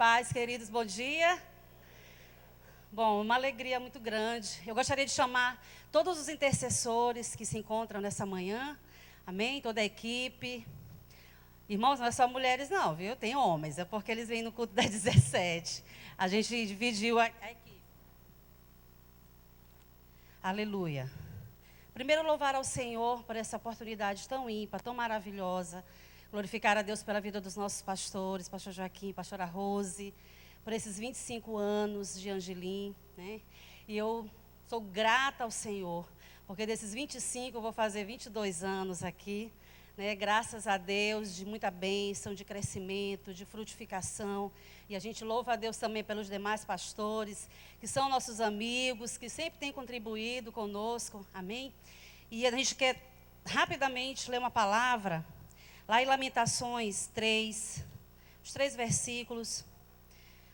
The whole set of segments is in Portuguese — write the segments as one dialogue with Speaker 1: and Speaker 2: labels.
Speaker 1: paz, queridos, bom dia. Bom, uma alegria muito grande. Eu gostaria de chamar todos os intercessores que se encontram nessa manhã, amém? Toda a equipe. Irmãos, não é só mulheres não, viu? Tem homens, é porque eles vêm no culto das 17. A gente dividiu a equipe. Aleluia. Primeiro, louvar ao Senhor por essa oportunidade tão ímpar, tão maravilhosa. Glorificar a Deus pela vida dos nossos pastores, pastor Joaquim, pastora Rose, por esses 25 anos de Angelim, né? E eu sou grata ao Senhor, porque desses 25 eu vou fazer 22 anos aqui, né? Graças a Deus, de muita bênção, de crescimento, de frutificação. E a gente louva a Deus também pelos demais pastores, que são nossos amigos, que sempre têm contribuído conosco, amém? E a gente quer rapidamente ler uma palavra, lá em Lamentações 3, os 3 versículos.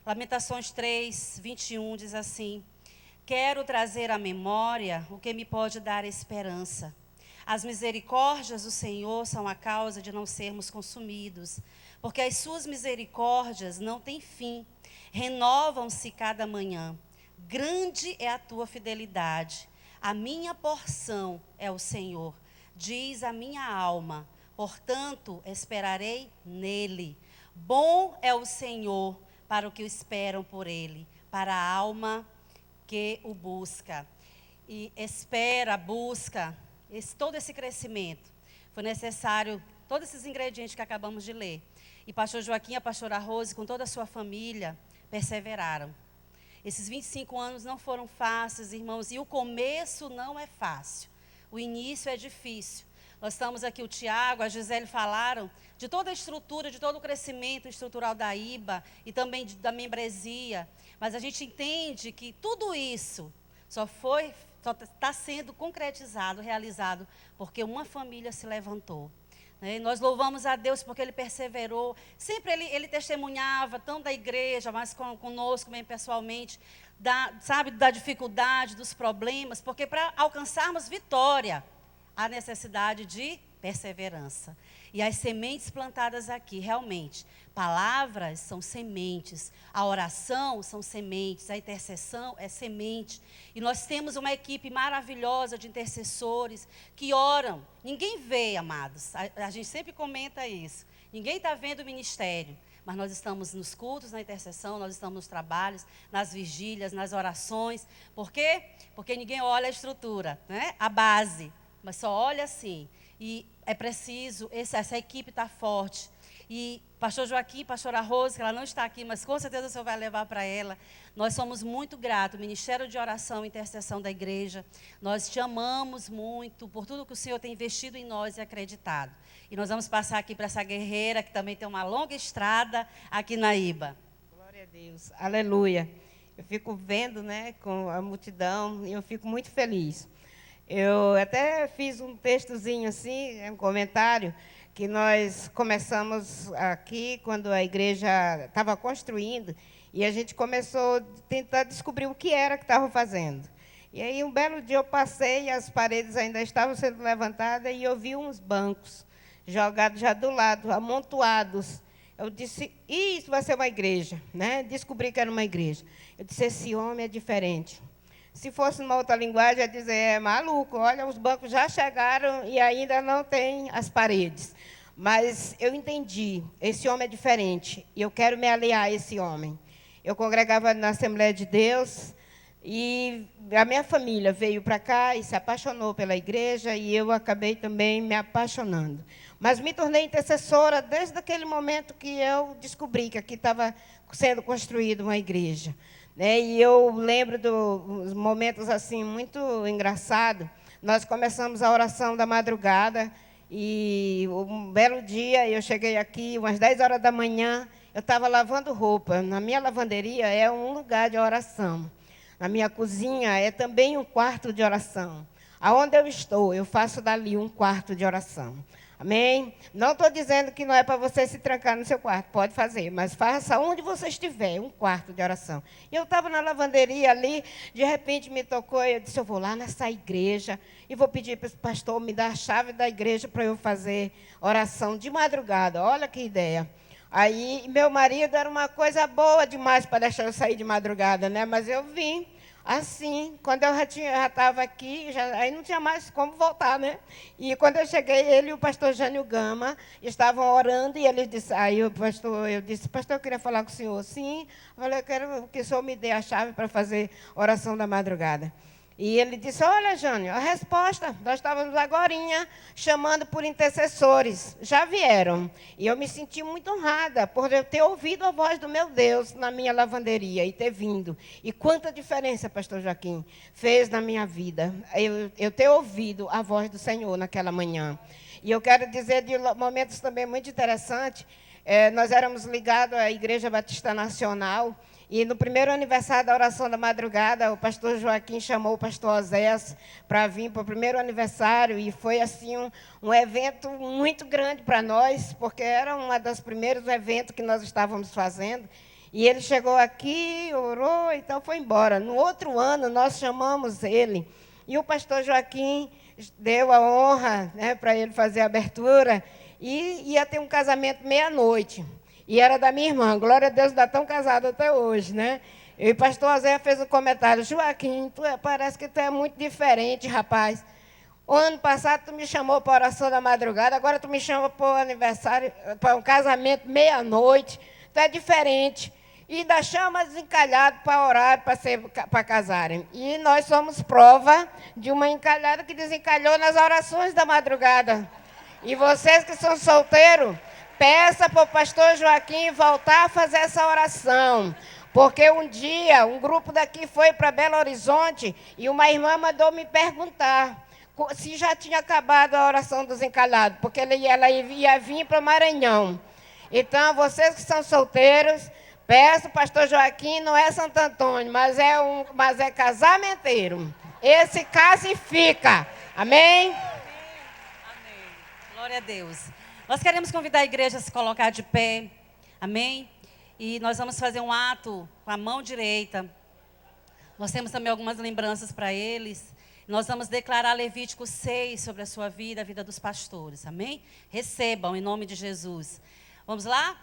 Speaker 1: Lamentações 3, 21 diz assim: quero trazer à memória o que me pode dar esperança. As misericórdias do Senhor são a causa de não sermos consumidos, porque as suas misericórdias não têm fim, renovam-se cada manhã. Grande é a tua fidelidade. A minha porção é o Senhor, diz a minha alma. Portanto, esperarei nele. Bom é o Senhor para o que o esperam por ele, para a alma que o busca. E espera, busca, todo esse crescimento. Foi necessário todos esses ingredientes que acabamos de ler. E pastor Joaquim e a pastora Rose, com toda a sua família, perseveraram. Esses 25 anos não foram fáceis, irmãos, e o começo não é fácil. O início é difícil. Nós estamos aqui, o Tiago, a Gisele falaram de toda a estrutura, de todo o crescimento estrutural da IBA e também da membresia. Mas a gente entende que tudo isso só está sendo concretizado, realizado, porque uma família se levantou. Né? Nós louvamos a Deus porque Ele perseverou. Sempre Ele testemunhava, tanto da igreja, mas conosco mesmo pessoalmente, da dificuldade, dos problemas, porque para alcançarmos vitória, há necessidade de perseverança. E as sementes plantadas aqui, realmente, palavras são sementes, a oração são sementes, a intercessão é semente. E nós temos uma equipe maravilhosa de intercessores que oram. Ninguém vê, amados, a gente sempre comenta isso. Ninguém está vendo o ministério, mas nós estamos nos cultos, na intercessão, nós estamos nos trabalhos, nas vigílias, nas orações. Por quê? Porque ninguém olha a estrutura, né? A base. Mas só olha assim, e é preciso, essa equipe está forte. E pastor Joaquim, pastora Rose, que ela não está aqui, mas com certeza o senhor vai levar para ela. Nós somos muito gratos, Ministério de Oração e Intercessão da Igreja. Nós te amamos muito por tudo que o Senhor tem investido em nós e acreditado. E nós vamos passar aqui para essa guerreira, que também tem uma longa estrada aqui na IBA.
Speaker 2: Glória a Deus, aleluia. Eu fico vendo, né, com a multidão, e eu fico muito feliz. Eu até fiz um textozinho assim, um comentário, que nós começamos aqui quando a igreja estava construindo, e a gente começou a tentar descobrir o que era que estava fazendo. E aí, um belo dia eu passei, as paredes ainda estavam sendo levantadas, e eu vi uns bancos jogados já do lado, amontoados. Eu disse, isso vai ser uma igreja, né? Descobri que era uma igreja. Eu disse, esse homem é diferente. Se fosse numa outra linguagem, ia dizer, é maluco, olha, os bancos já chegaram e ainda não tem as paredes. Mas eu entendi, esse homem é diferente, e eu quero me aliar a esse homem. Eu congregava na Assembleia de Deus, e a minha família veio para cá e se apaixonou pela igreja, e eu acabei também me apaixonando. Mas me tornei intercessora desde aquele momento que eu descobri que aqui estava sendo construída uma igreja. E eu lembro dos momentos assim muito engraçados. Nós começamos a oração da madrugada e um belo dia eu cheguei aqui, umas 10 horas da manhã, eu estava lavando roupa. Na minha lavanderia é um lugar de oração. Na minha cozinha é também um quarto de oração. Aonde eu estou, eu faço dali um quarto de oração. Amém? Não estou dizendo que não é para você se trancar no seu quarto, pode fazer, mas faça onde você estiver, um quarto de oração. E eu estava na lavanderia ali, de repente me tocou, eu disse, eu vou lá nessa igreja e vou pedir para esse pastor me dar a chave da igreja para eu fazer oração de madrugada. Olha que ideia. Aí, meu marido era uma coisa boa demais para deixar eu sair de madrugada, né? Mas eu vim assim, quando eu já estava aqui, aí não tinha mais como voltar, né? E quando eu cheguei, ele e o pastor Jânio Gama estavam orando e ele disse, aí eu disse, pastor, eu queria falar com o senhor. Sim, eu falei, eu quero que o senhor me dê a chave para fazer oração da madrugada. E ele disse, olha, Jânio, a resposta, nós estávamos agorinha chamando por intercessores, já vieram. E eu me senti muito honrada por eu ter ouvido a voz do meu Deus na minha lavanderia e ter vindo. E quanta diferença, pastor Joaquim, fez na minha vida, eu ter ouvido a voz do Senhor naquela manhã. E eu quero dizer de momentos também muito interessantes, nós éramos ligados à Igreja Batista Nacional. E no primeiro aniversário da oração da madrugada, o pastor Joaquim chamou o pastor Osés para vir para o primeiro aniversário. E foi assim um evento muito grande para nós, porque era um dos primeiros eventos que nós estávamos fazendo. E ele chegou aqui, orou, então foi embora. No outro ano, nós chamamos ele. E o pastor Joaquim deu a honra, né, para ele fazer a abertura. E ia ter um casamento meia-noite. E era da minha irmã, glória a Deus, ainda estão casados até hoje, né? E o pastor Zé fez um comentário, Joaquim, parece que tu é muito diferente, rapaz. O ano passado tu me chamou para a oração da madrugada, agora tu me chama para o aniversário, para um casamento meia-noite, tu é diferente. E ainda chama desencalhado para orar, para casarem. E nós somos prova de uma encalhada que desencalhou nas orações da madrugada. E vocês que são solteiros, peça para o pastor Joaquim voltar a fazer essa oração. Porque um dia, um grupo daqui foi para Belo Horizonte e uma irmã mandou me perguntar se já tinha acabado a oração dos encalhados, porque ela ia vir para o Maranhão. Então, vocês que são solteiros, peça, pastor Joaquim, não é Santo Antônio, mas é casamenteiro. Esse casa e fica. Amém?
Speaker 1: Amém. Glória a Deus. Nós queremos convidar a igreja a se colocar de pé, amém? E nós vamos fazer um ato com a mão direita. Nós temos também algumas lembranças para eles. Nós vamos declarar Levítico 6 sobre a sua vida, a vida dos pastores, amém? Recebam em nome de Jesus. Vamos lá?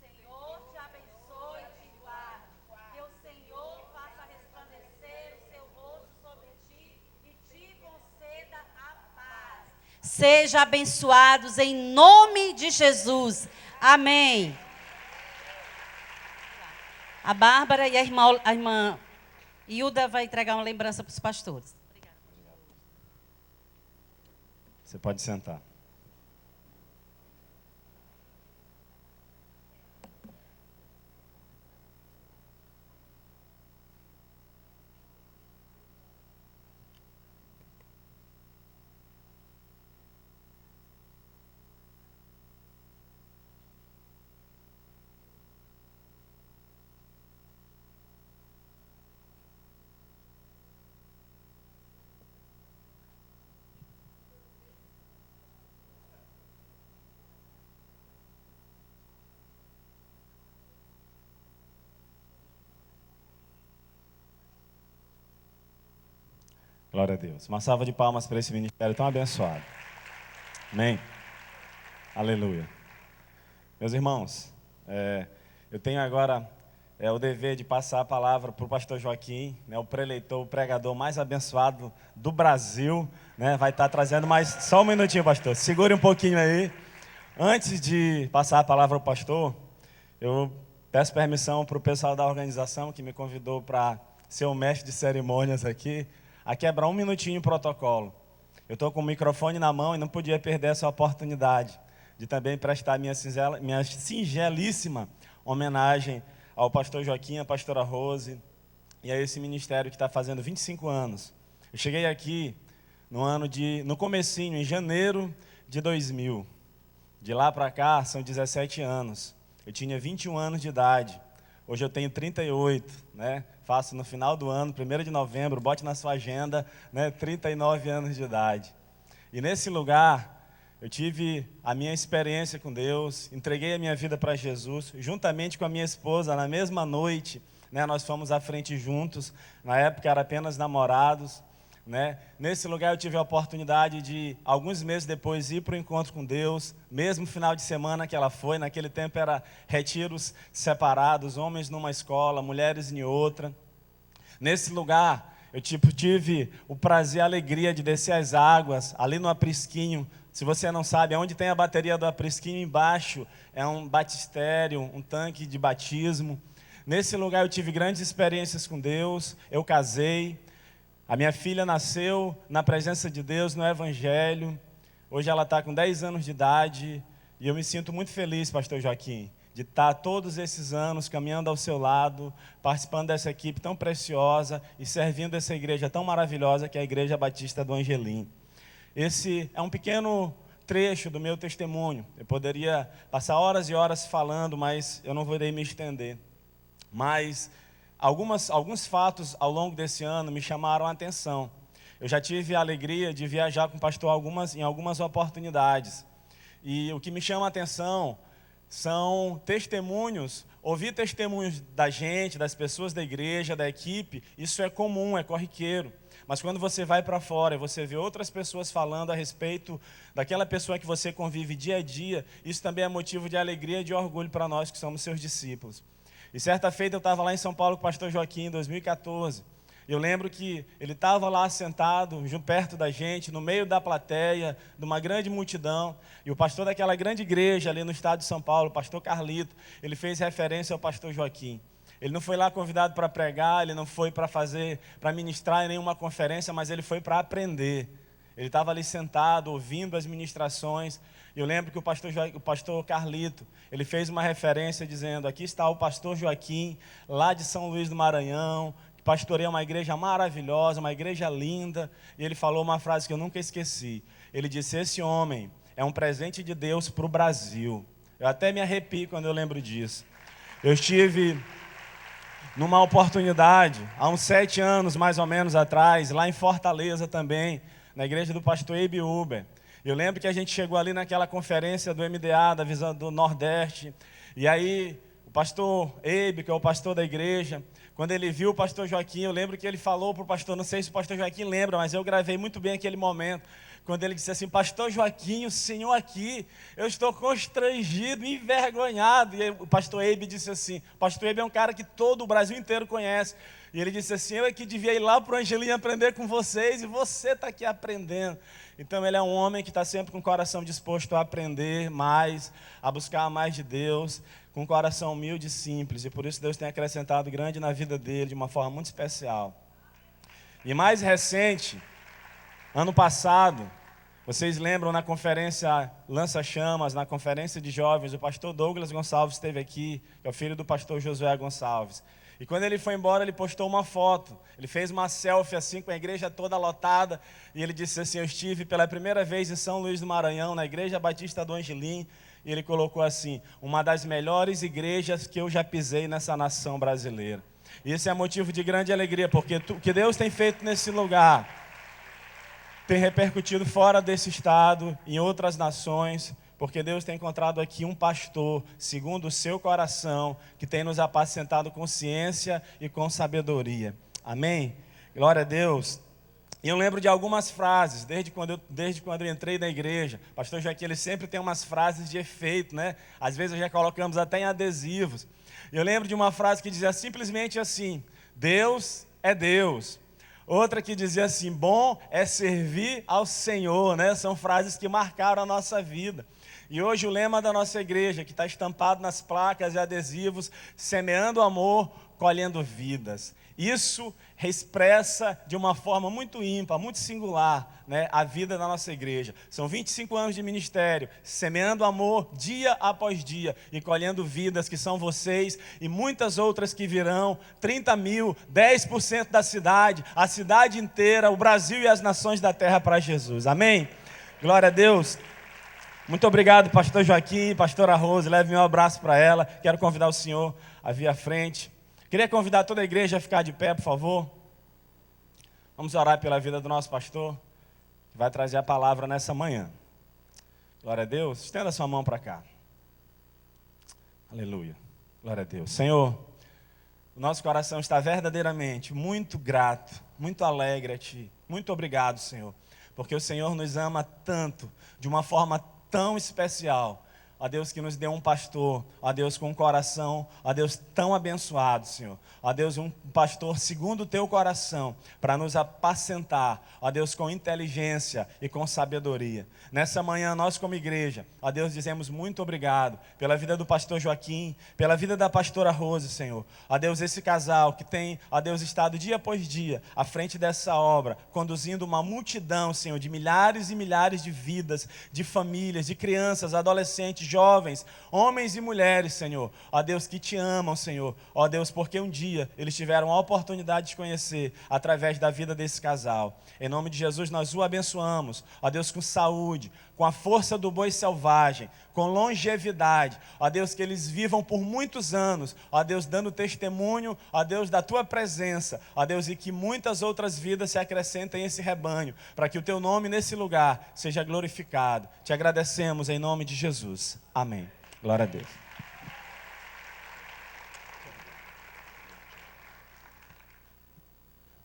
Speaker 1: Que o Senhor te abençoe e te guarde. Que o Senhor faça resplandecer o seu rosto sobre ti e te conceda a paz. Sejam abençoados em nome de Jesus. Amém. A Bárbara e a irmã Hilda vai entregar uma lembrança para os pastores. Obrigada.
Speaker 3: Você pode sentar. Glória a Deus. Uma salva de palmas para esse ministério tão abençoado. Amém? Aleluia. Meus irmãos, eu tenho agora o dever de passar a palavra para o pastor Joaquim, né, o preleitor, o pregador mais abençoado do Brasil, né, vai estar trazendo mais... Só um minutinho, pastor. Segure um pouquinho aí. Antes de passar a palavra ao pastor, eu peço permissão para o pessoal da organização que me convidou para ser o mestre de cerimônias aqui, a quebrar um minutinho o protocolo. Eu estou com o microfone na mão e não podia perder essa oportunidade de também prestar minha singelíssima homenagem ao pastor Joaquim, à pastora Rose e a esse ministério que está fazendo 25 anos. Eu cheguei aqui no comecinho, em janeiro de 2000. De lá para cá são 17 anos. Eu tinha 21 anos de idade. Hoje eu tenho 38, né? Faço no final do ano, 1º de novembro, bote na sua agenda, né? 39 anos de idade. E nesse lugar, eu tive a minha experiência com Deus, entreguei a minha vida para Jesus, juntamente com a minha esposa, na mesma noite, né? Nós fomos à frente juntos, na época era apenas namorados, né? Nesse lugar eu tive a oportunidade de, alguns meses depois, ir para o encontro com Deus, mesmo final de semana que ela foi. Naquele tempo era retiros separados, homens numa escola, mulheres em outra. Nesse lugar eu tive o prazer e a alegria de descer as águas, ali no Aprisquinho. Se você não sabe, onde tem a bateria do Aprisquinho, embaixo é um batistério, um tanque de batismo. Nesse lugar eu tive grandes experiências com Deus, eu casei, a minha filha nasceu na presença de Deus, no Evangelho. Hoje ela está com 10 anos de idade e eu me sinto muito feliz, pastor Joaquim, de estar todos esses anos caminhando ao seu lado, participando dessa equipe tão preciosa e servindo essa igreja tão maravilhosa que é a Igreja Batista do Angelim. Esse é um pequeno trecho do meu testemunho. Eu poderia passar horas e horas falando, mas eu não vou me estender. Mas alguns fatos ao longo desse ano me chamaram a atenção. Eu já tive a alegria de viajar com o pastor em algumas oportunidades. E o que me chama a atenção são testemunhos, ouvir testemunhos da gente, das pessoas da igreja, da equipe. Isso é comum, é corriqueiro. Mas quando você vai para fora e você vê outras pessoas falando a respeito daquela pessoa que você convive dia a dia, isso também é motivo de alegria e de orgulho para nós que somos seus discípulos. E certa feita eu estava lá em São Paulo com o pastor Joaquim, em 2014. Eu lembro que ele estava lá sentado, perto da gente, no meio da plateia, de uma grande multidão. E o pastor daquela grande igreja ali no estado de São Paulo, o pastor Carlito, ele fez referência ao pastor Joaquim. Ele não foi lá convidado para pregar, ele não foi para ministrar em nenhuma conferência, mas ele foi para aprender. Ele estava ali sentado, ouvindo as ministrações. E eu lembro que o pastor Carlito, ele fez uma referência dizendo: aqui está o pastor Joaquim, lá de São Luís do Maranhão, que pastoreia uma igreja maravilhosa, uma igreja linda. E ele falou uma frase que eu nunca esqueci. Ele disse: esse homem é um presente de Deus para o Brasil. Eu até me arrepio quando eu lembro disso. Eu estive numa oportunidade, há uns 7 anos mais ou menos atrás, lá em Fortaleza também, na igreja do pastor Eibe Uber. Eu lembro que a gente chegou ali naquela conferência do MDA, da Visão do Nordeste, e aí o pastor Eibe, que é o pastor da igreja, quando ele viu o pastor Joaquim, eu lembro que ele falou para o pastor, não sei se o pastor Joaquim lembra, mas eu gravei muito bem aquele momento, quando ele disse assim: pastor Joaquim, o senhor aqui, eu estou constrangido, envergonhado. E aí, o pastor Eibe disse assim, o pastor Eibe é um cara que todo o Brasil inteiro conhece, e ele disse assim: eu é que devia ir lá para o Angelim aprender com vocês, e você está aqui aprendendo. Então ele é um homem que está sempre com o coração disposto a aprender mais, a buscar mais de Deus, com um coração humilde e simples, e por isso Deus tem acrescentado grande na vida dele, de uma forma muito especial. E mais recente, ano passado, vocês lembram na conferência Lança Chamas, na conferência de jovens, o pastor Douglas Gonçalves esteve aqui, que é o filho do pastor Josué Gonçalves. E quando ele foi embora, ele postou uma foto, ele fez uma selfie assim, com a igreja toda lotada, e ele disse assim: eu estive pela primeira vez em São Luís do Maranhão, na Igreja Batista do Angelim, e ele colocou assim: uma das melhores igrejas que eu já pisei nessa nação brasileira. E esse é motivo de grande alegria, porque o que Deus tem feito nesse lugar tem repercutido fora desse estado, em outras nações, porque Deus tem encontrado aqui um pastor, segundo o seu coração, que tem nos apacentado com ciência e com sabedoria. Amém? Glória a Deus. E eu lembro de algumas frases, desde quando eu entrei na igreja. Pastor Joaquim, ele sempre tem umas frases de efeito, né? Às vezes já colocamos até em adesivos. Eu lembro de uma frase que dizia simplesmente assim: Deus é Deus. Outra que dizia assim: bom é servir ao Senhor, né? São frases que marcaram a nossa vida. E hoje o lema da nossa igreja, que está estampado nas placas e adesivos: semeando amor, colhendo vidas. Isso expressa de uma forma muito ímpar, muito singular, né, a vida da nossa igreja. São 25 anos de ministério, semeando amor dia após dia e colhendo vidas que são vocês e muitas outras que virão. 30 mil, 10% da cidade, a cidade inteira, o Brasil e as nações da terra para Jesus. Amém? Glória a Deus. Muito obrigado, pastor Joaquim, pastora Rose. Leve meu abraço para ela. Quero convidar o senhor a vir à frente. Queria convidar toda a igreja a ficar de pé, por favor. Vamos orar pela vida do nosso pastor, que vai trazer a palavra nessa manhã. Glória a Deus. Estenda a sua mão para cá. Aleluia. Glória a Deus. Senhor, o nosso coração está verdadeiramente muito grato, muito alegre a Ti. Muito obrigado, Senhor, porque o Senhor nos ama tanto, de uma forma tão especial. Ó Deus, que nos deu um pastor, ó Deus, com um coração, ó Deus, tão abençoado, Senhor. Ó Deus, um pastor segundo o teu coração, para nos apacentar, ó Deus, com inteligência e com sabedoria. Nessa manhã, nós como igreja, ó Deus, dizemos muito obrigado pela vida do pastor Joaquim, pela vida da pastora Rose, Senhor. Ó Deus, esse casal que tem, ó Deus, estado dia após dia à frente dessa obra, conduzindo uma multidão, Senhor, de milhares e milhares de vidas, de famílias, de crianças, adolescentes, jovens, homens e mulheres, Senhor, ó Deus, que te amam, Senhor, ó Deus, porque um dia eles tiveram a oportunidade de conhecer através da vida desse casal. Em nome de Jesus, nós o abençoamos, ó Deus, com saúde, com a força do boi selvagem, com longevidade, ó Deus, que eles vivam por muitos anos, ó Deus, dando testemunho, ó Deus, da tua presença, ó Deus, e que muitas outras vidas se acrescentem a esse rebanho, para que o teu nome nesse lugar seja glorificado. Te agradecemos em nome de Jesus. Amém. Glória a Deus.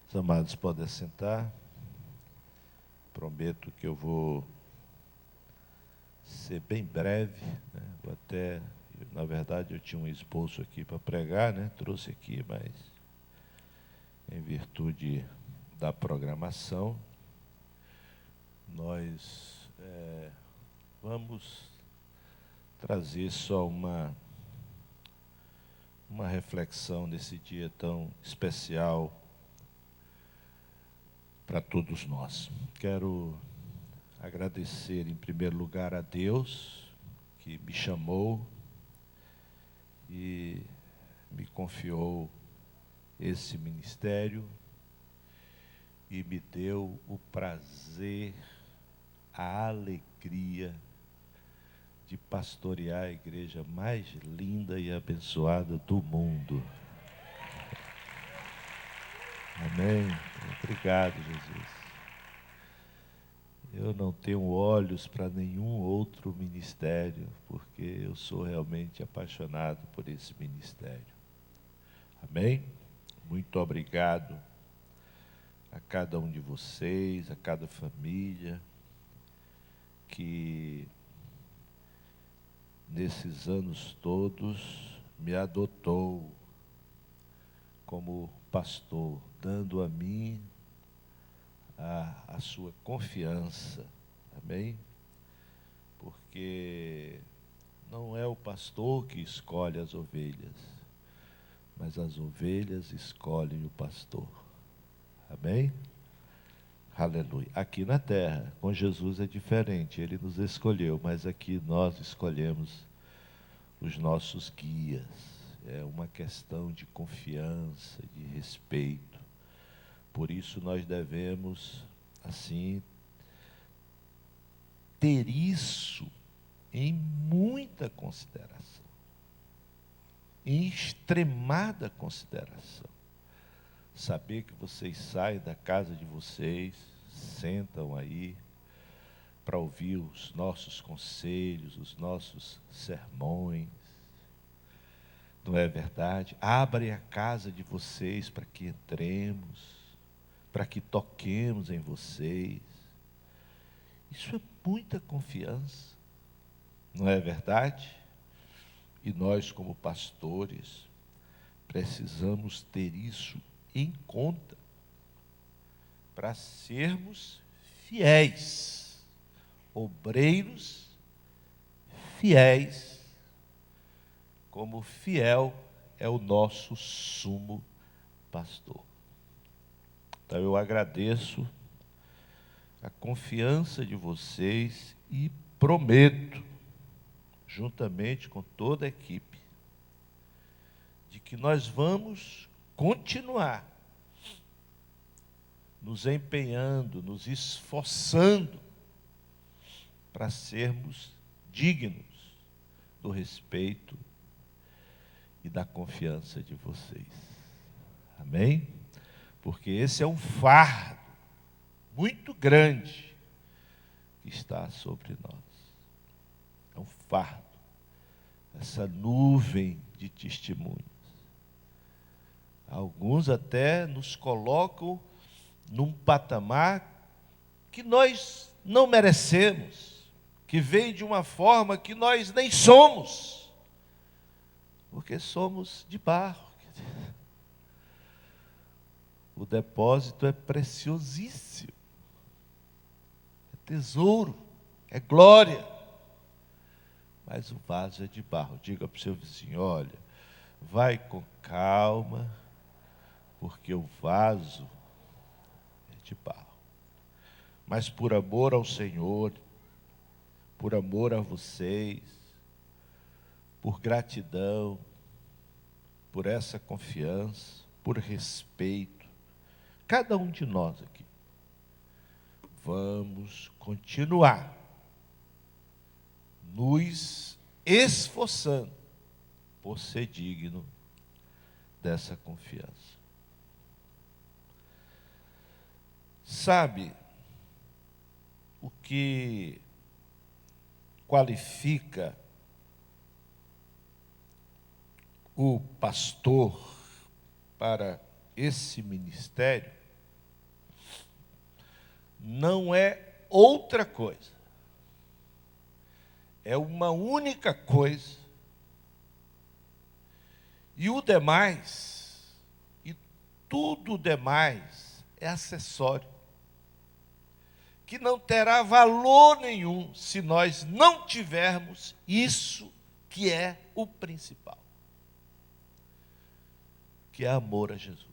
Speaker 4: Os amados podem sentar. Prometo que eu vou ser bem breve, né? Na verdade, eu tinha um esboço aqui para pregar, né? Trouxe aqui, mas em virtude da programação, nós vamos trazer só uma reflexão nesse dia tão especial para todos nós. Quero agradecer, em primeiro lugar, a Deus, que me chamou e me confiou esse ministério e me deu o prazer, a alegria de pastorear a igreja mais linda e abençoada do mundo. Amém? Obrigado, Jesus. Eu não tenho olhos para nenhum outro ministério, porque eu sou realmente apaixonado por esse ministério. Amém? Muito obrigado a cada um de vocês, a cada família, que nesses anos todos me adotou como pastor, dando a mim a sua confiança, amém? Porque não é o pastor que escolhe as ovelhas, mas as ovelhas escolhem o pastor, amém? Aleluia. Aqui na terra, com Jesus é diferente, ele nos escolheu, mas aqui nós escolhemos os nossos guias. É uma questão de confiança, de respeito. Por isso nós devemos, assim, ter isso em muita consideração, em extremada consideração. Saber que vocês saem da casa de vocês, sentam aí para ouvir os nossos conselhos, os nossos sermões, não é verdade? Abrem a casa de vocês para que entremos, para que toquemos em vocês. Isso é muita confiança, não é verdade? E nós, como pastores, precisamos ter isso em conta para sermos fiéis, obreiros fiéis, como fiel é o nosso sumo pastor. Então eu agradeço a confiança de vocês e prometo, juntamente com toda a equipe, de que nós vamos continuar nos empenhando, nos esforçando para sermos dignos do respeito e da confiança de vocês. Amém? Porque esse é um fardo muito grande que está sobre nós. É um fardo, essa nuvem de testemunhos. Alguns até nos colocam num patamar que nós não merecemos, que vem de uma forma que nós nem somos, porque somos de barro. O depósito é preciosíssimo, é tesouro, é glória, mas o vaso é de barro. Diga para o seu vizinho: olha, vai com calma, porque o vaso é de barro. Mas por amor ao Senhor, por amor a vocês, por gratidão, por essa confiança, por respeito, cada um de nós aqui, vamos continuar nos esforçando por ser digno dessa confiança. Sabe o que qualifica o pastor para esse ministério? Não é outra coisa, é uma única coisa, e o demais, e tudo o demais é acessório, que não terá valor nenhum se nós não tivermos isso que é o principal, que é amor a Jesus.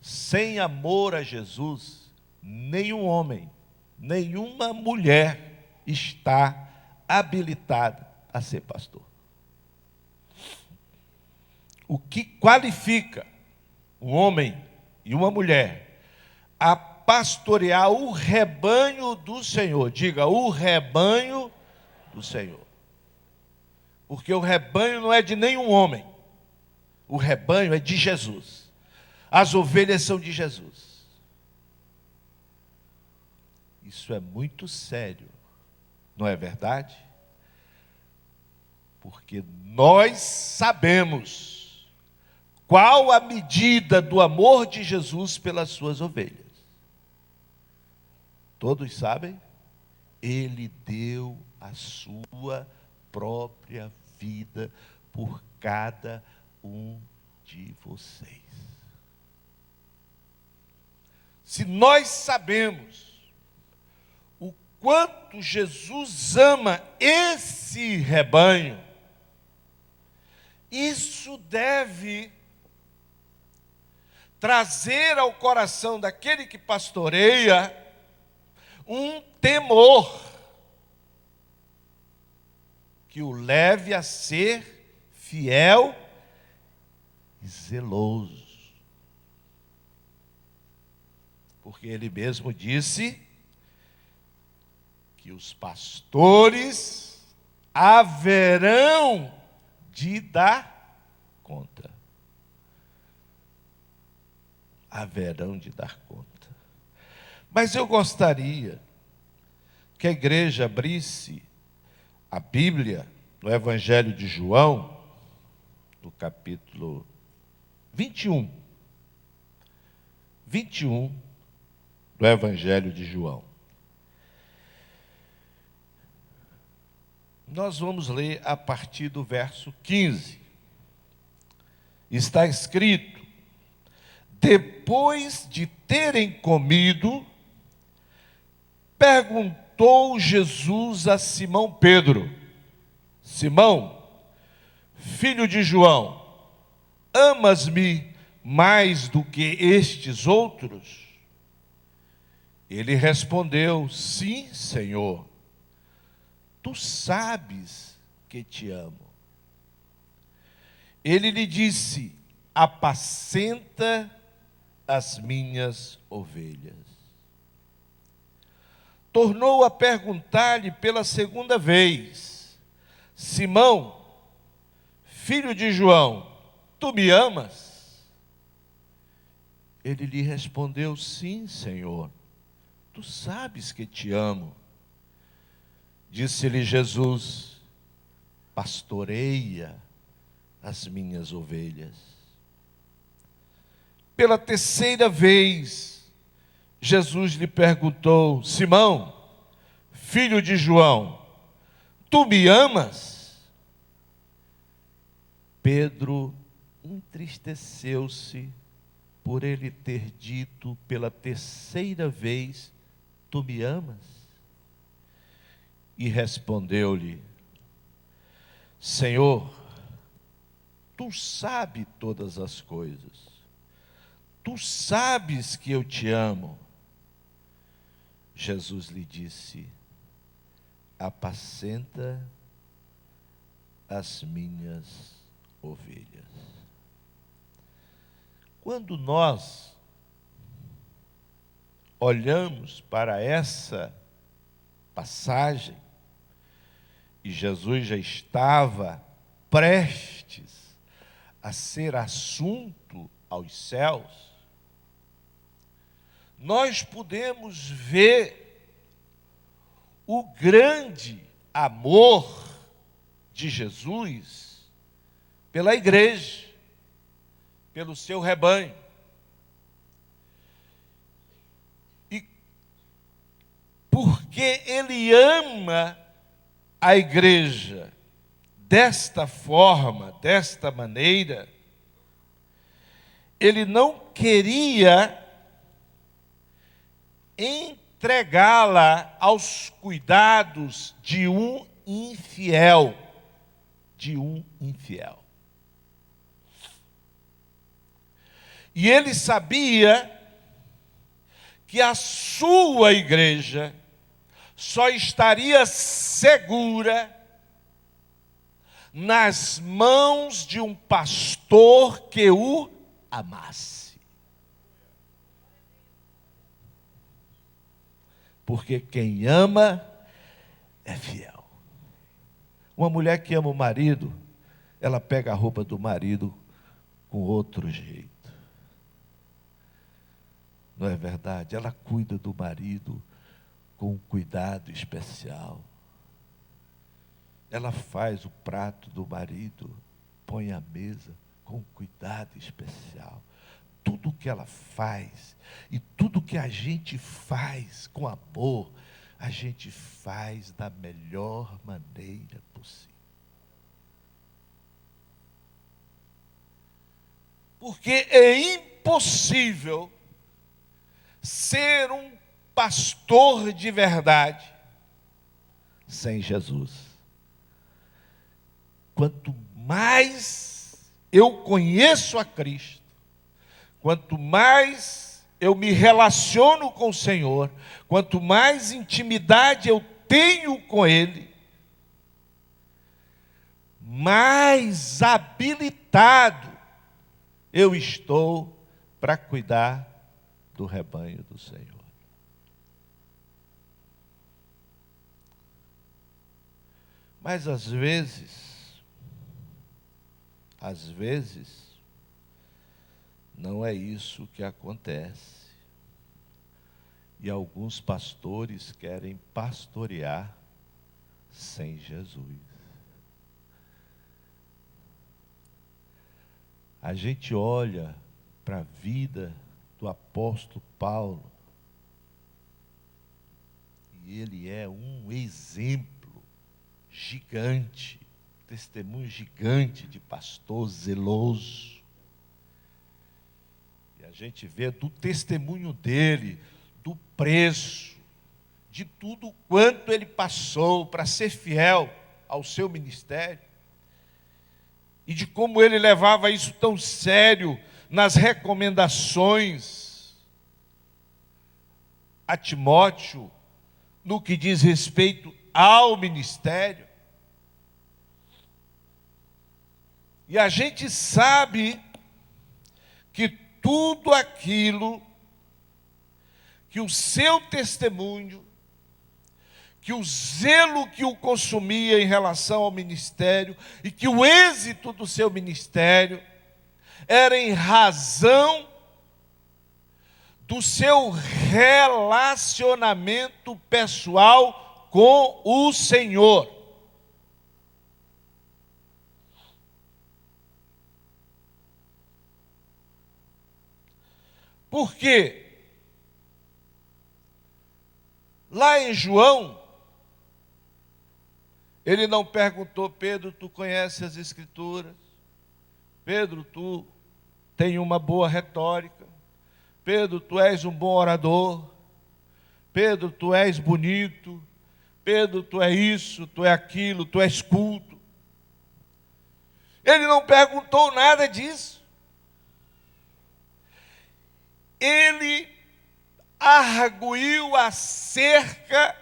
Speaker 4: Sem amor a Jesus, nenhum homem, nenhuma mulher está habilitada a ser pastor. O que qualifica um homem e uma mulher a pastorear o rebanho do Senhor, diga, o rebanho do Senhor. Porque o rebanho não é de nenhum homem, o rebanho é de Jesus. As ovelhas são de Jesus. Isso é muito sério, não é verdade? Porque nós sabemos qual a medida do amor de Jesus pelas suas ovelhas. Todos sabem? Ele deu a sua própria vida por cada um de vocês. Se nós sabemos o quanto Jesus ama esse rebanho, isso deve trazer ao coração daquele que pastoreia um temor que o leve a ser fiel e zeloso. Porque ele mesmo disse que os pastores haverão de dar conta. Haverão de dar conta. Mas eu gostaria que a igreja abrisse a Bíblia no Evangelho de João, no capítulo 21. 21 do Evangelho de João. Nós vamos ler a partir do verso 15. Está escrito: depois de terem comido, perguntou Jesus a Simão Pedro: Simão, filho de João, amas-me mais do que estes outros? Ele respondeu: sim, Senhor, tu sabes que te amo. Ele lhe disse: apacenta as minhas ovelhas. Tornou a perguntar-lhe pela segunda vez: Simão, filho de João, tu me amas? Ele lhe respondeu: sim, Senhor, tu sabes que te amo. Disse-lhe Jesus: pastoreia as minhas ovelhas. Pela terceira vez, Jesus lhe perguntou: Simão, filho de João, tu me amas? Pedro entristeceu-se por ele ter dito pela terceira vez: tu me amas? E respondeu-lhe: Senhor, tu sabes todas as coisas, tu sabes que eu te amo. Jesus lhe disse: apacenta as minhas ovelhas. Quando nós olhamos para essa passagem, e Jesus já estava prestes a ser assunto aos céus, nós podemos ver o grande amor de Jesus pela igreja, pelo seu rebanho. E porque ele ama a igreja desta forma, desta maneira, ele não queria entregá-la aos cuidados de um infiel, E ele sabia que a sua igreja só estaria segura nas mãos de um pastor que o amasse. Porque quem ama é fiel. Uma mulher que ama o marido, ela pega a roupa do marido com outro jeito. Não é verdade? Ela cuida do marido com um cuidado especial. Ela faz o prato do marido, põe à mesa com um cuidado especial. Tudo que ela faz e tudo que a gente faz com amor, a gente faz da melhor maneira possível. Porque é impossível ser um pastor de verdade sem Jesus. Quanto mais eu conheço a Cristo, quanto mais eu me relaciono com o Senhor, quanto mais intimidade eu tenho com Ele, mais habilitado eu estou para cuidar do rebanho do Senhor. Mas às vezes, não é isso que acontece. E alguns pastores querem pastorear sem Jesus. A gente olha para a vida do apóstolo Paulo, e ele é um exemplo gigante, testemunho gigante de pastor zeloso. E a gente vê do testemunho dele, do preço, de tudo quanto ele passou para ser fiel ao seu ministério, e de como ele levava isso tão sério nas recomendações a Timóteo, no que diz respeito ao ministério. E a gente sabe que tudo aquilo que o seu testemunho, que o zelo que o consumia em relação ao ministério, e que o êxito do seu ministério era em razão do seu relacionamento pessoal com o Senhor. Por quê? Lá em João, ele não perguntou: Pedro, tu conheces as Escrituras? Pedro, tu tem uma boa retórica? Pedro, tu és um bom orador? Pedro, tu és bonito? Pedro, tu é isso, tu é aquilo, tu és culto? Ele não perguntou nada disso. Ele arguiu acerca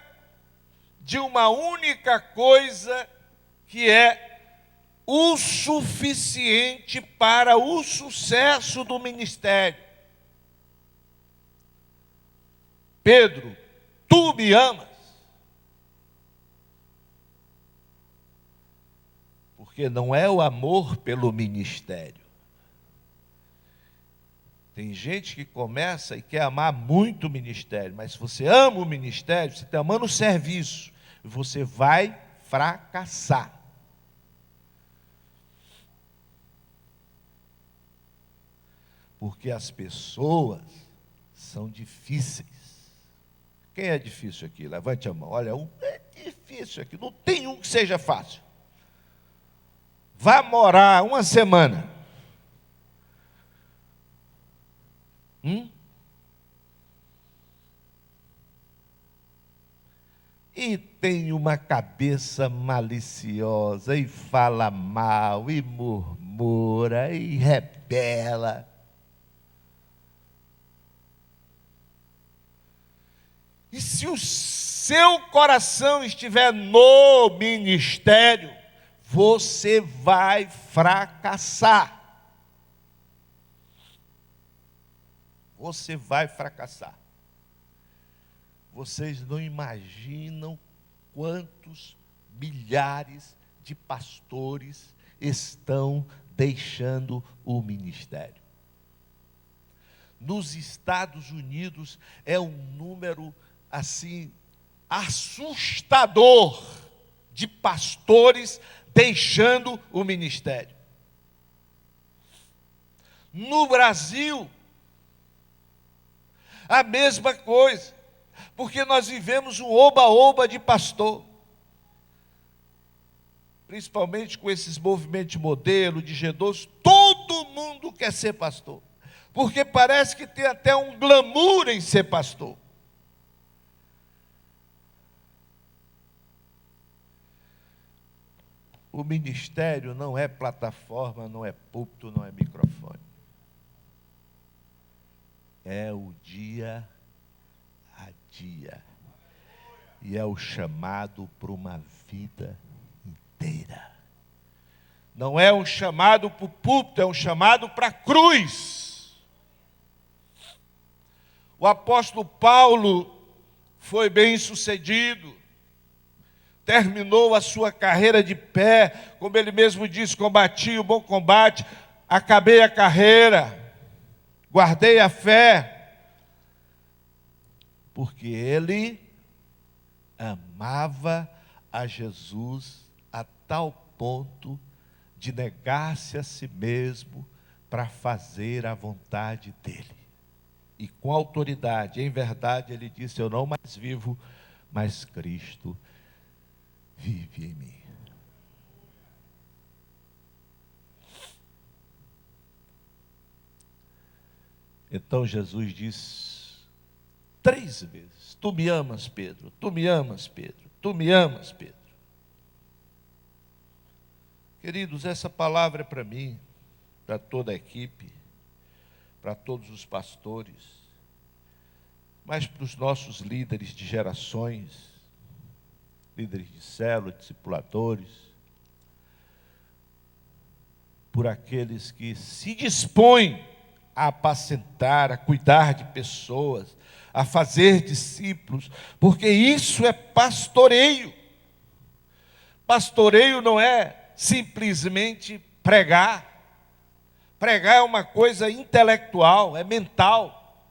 Speaker 4: de uma única coisa, que é o suficiente para o sucesso do ministério. Pedro, tu me amas? Porque não é o amor pelo ministério. Tem gente que começa e quer amar muito o ministério, mas se você ama o ministério, você está amando o serviço, você vai fracassar. Porque as pessoas são difíceis. Quem é difícil aqui? Levante a mão. Olha, é difícil aqui. Não tem um que seja fácil. Vá morar uma semana. E tem uma cabeça maliciosa, e fala mal, e murmura, e rebela. E se o seu coração estiver no ministério, você vai fracassar. Você vai fracassar. Vocês não imaginam quantos milhares de pastores estão deixando o ministério. Nos Estados Unidos é um número assim assustador de pastores deixando o ministério. No Brasil, a mesma coisa, porque nós vivemos um oba-oba de pastor, principalmente com esses movimentos de modelo, de G12, todo mundo quer ser pastor, porque parece que tem até um glamour em ser pastor. O ministério não é plataforma, não é púlpito, não é microfone. É o dia a dia. E é o chamado para uma vida inteira. Não é um chamado para o púlpito, é um chamado para a cruz. O apóstolo Paulo foi bem sucedido. Terminou a sua carreira de pé, como ele mesmo disse: combati o bom combate, acabei a carreira, guardei a fé, porque ele amava a Jesus a tal ponto de negar-se a si mesmo para fazer a vontade dele. E com autoridade, em verdade, ele disse: eu não mais vivo, mas Cristo vive em mim. Então Jesus diz 3 vezes: tu me amas, Pedro, tu me amas, Pedro, tu me amas, Pedro. Queridos, essa palavra é para mim, para toda a equipe, para todos os pastores, mas para os nossos líderes de gerações, líderes de célula, discipuladores, por aqueles que se dispõem a apacentar, a cuidar de pessoas, a fazer discípulos, porque isso é pastoreio. Pastoreio não é simplesmente pregar. Pregar é uma coisa intelectual, é mental.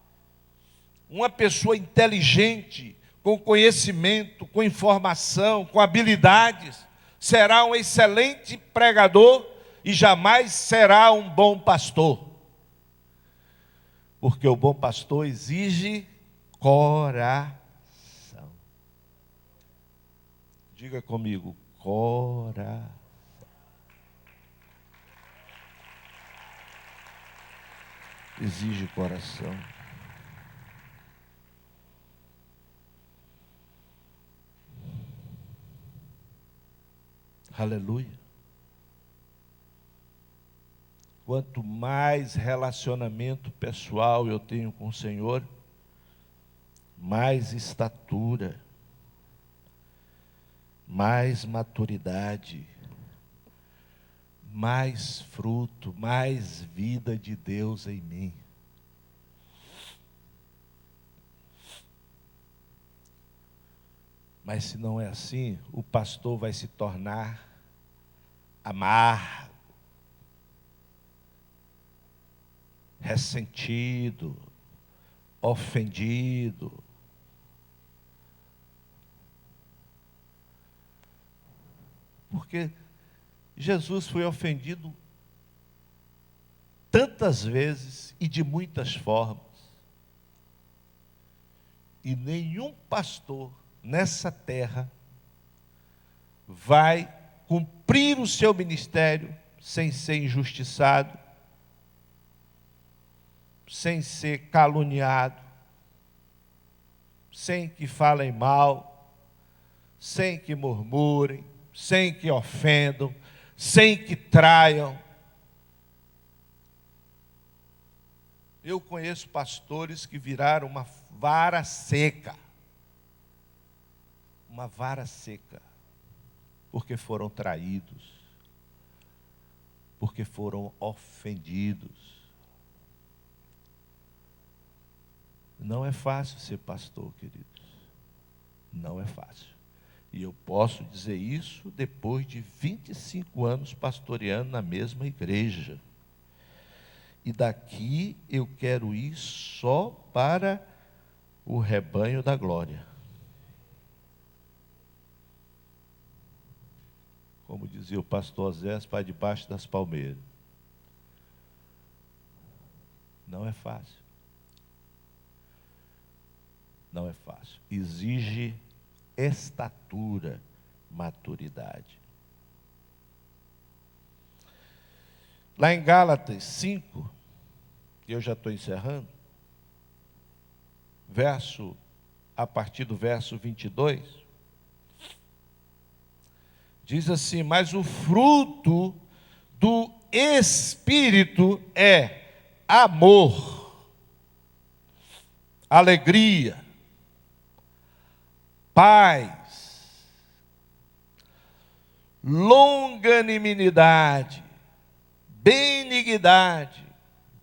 Speaker 4: Uma pessoa inteligente, com conhecimento, com informação, com habilidades, será um excelente pregador e jamais será um bom pastor. Porque o bom pastor exige coração. Diga comigo, coração. Exige coração. Aleluia. Quanto mais relacionamento pessoal eu tenho com o Senhor, mais estatura, mais maturidade, mais fruto, mais vida de Deus em mim. Mas se não é assim, o pastor vai se tornar amargo, ressentido, ofendido. Porque Jesus foi ofendido tantas vezes e de muitas formas. E nenhum pastor nessa terra vai cumprir o seu ministério sem ser injustiçado, sem ser caluniado, sem que falem mal, sem que murmurem, sem que ofendam, sem que traiam. Eu conheço pastores que viraram uma vara seca. Uma vara seca. Porque foram traídos. Porque foram ofendidos. Não é fácil ser pastor, queridos. Não é fácil. E eu posso dizer isso depois de 25 anos pastoreando na mesma igreja. E daqui eu quero ir só para o rebanho da glória. Como dizia o pastor Zé, para debaixo das palmeiras. Não é fácil. Não é fácil. Exige estatura, maturidade. Lá em Gálatas 5, que eu já estou encerrando, a partir do verso 22, diz assim: mas o fruto do Espírito é amor, alegria, paz, longanimidade, benignidade,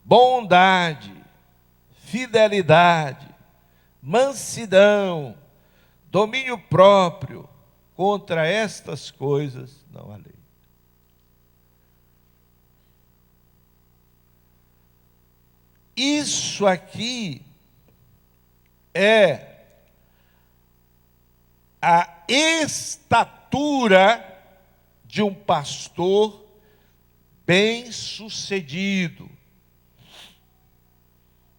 Speaker 4: bondade, fidelidade, mansidão, domínio próprio. Contra estas coisas não há lei. Isso aqui é a estatura de um pastor bem-sucedido,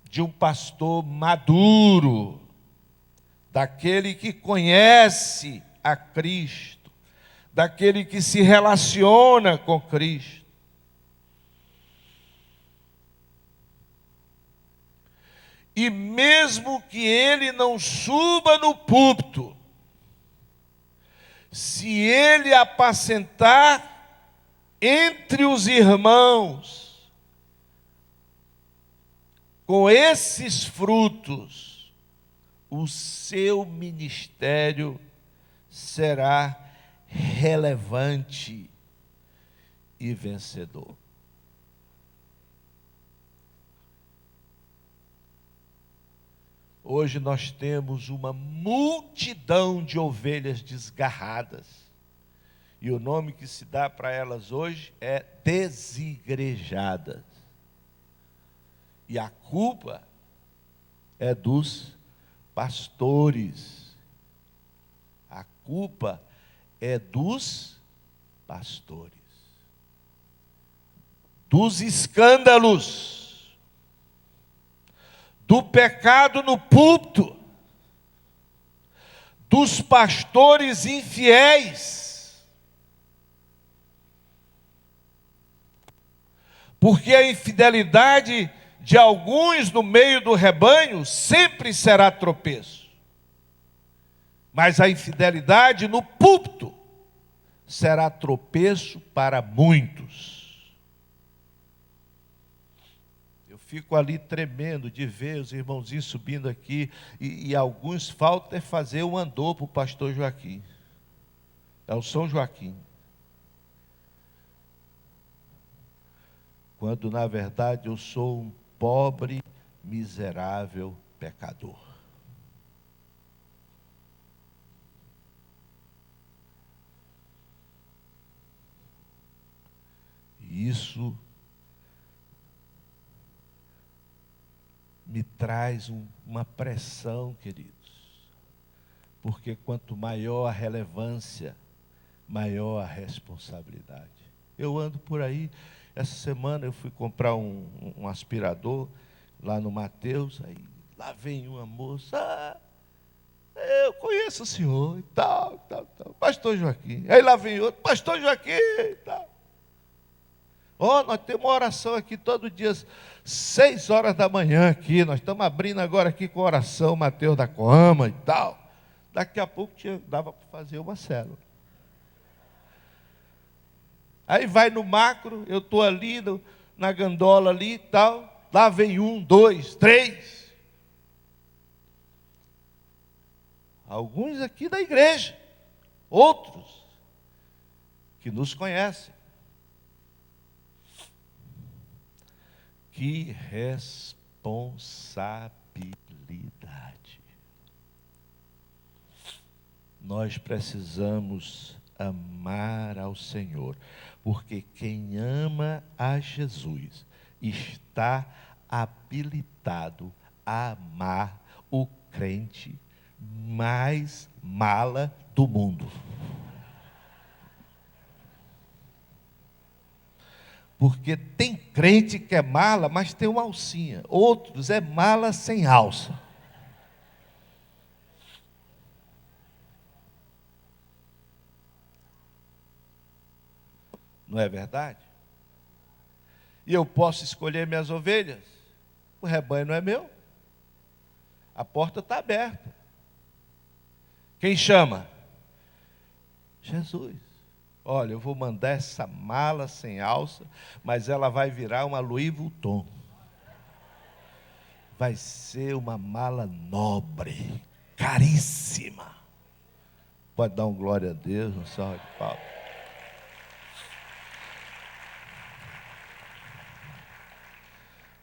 Speaker 4: de um pastor maduro, daquele que conhece a Cristo, daquele que se relaciona com Cristo. E mesmo que ele não suba no púlpito, se ele apacentar entre os irmãos, com esses frutos, o seu ministério será relevante e vencedor. Hoje nós temos uma multidão de ovelhas desgarradas. E o nome que se dá para elas hoje é desigrejadas. E a culpa é dos pastores. A culpa é dos pastores. Dos escândalos. do pecado no púlpito, dos pastores infiéis. Porque a infidelidade de alguns no meio do rebanho sempre será tropeço. Mas a infidelidade no púlpito será tropeço para muitos. Eu fico ali tremendo de ver os irmãozinhos subindo aqui, e alguns faltam fazer um andor para o pastor Joaquim. É o São Joaquim. Quando na verdade eu sou um pobre, miserável pecador. E isso me traz uma pressão, queridos, porque quanto maior a relevância, maior a responsabilidade. Eu ando por aí, essa semana eu fui comprar um aspirador lá no Mateus, aí lá vem uma moça, eu conheço o senhor e tal, pastor Joaquim. Aí lá vem outro, pastor Joaquim e tal. Nós temos uma oração aqui todo dia, 6 horas da manhã aqui, nós estamos abrindo agora aqui com oração, Mateus da Coama e tal. Daqui a pouco dava para fazer uma célula. Aí vai no macro, eu estou ali na gandola ali e tal, lá vem 1, 2, 3. Alguns aqui da igreja, outros que nos conhecem. Que responsabilidade. Nós precisamos amar ao Senhor, porque quem ama a Jesus está habilitado a amar o crente mais mala do mundo. Porque tem crente que é mala, mas tem uma alcinha. Outros é mala sem alça. Não é verdade? E eu posso escolher minhas ovelhas. O rebanho não é meu. A porta está aberta. Quem chama? Jesus. Olha, eu vou mandar essa mala sem alça, mas ela vai virar uma Louis Vuitton. Vai ser uma mala nobre, caríssima. Pode dar um glória a Deus, um salve de palmas.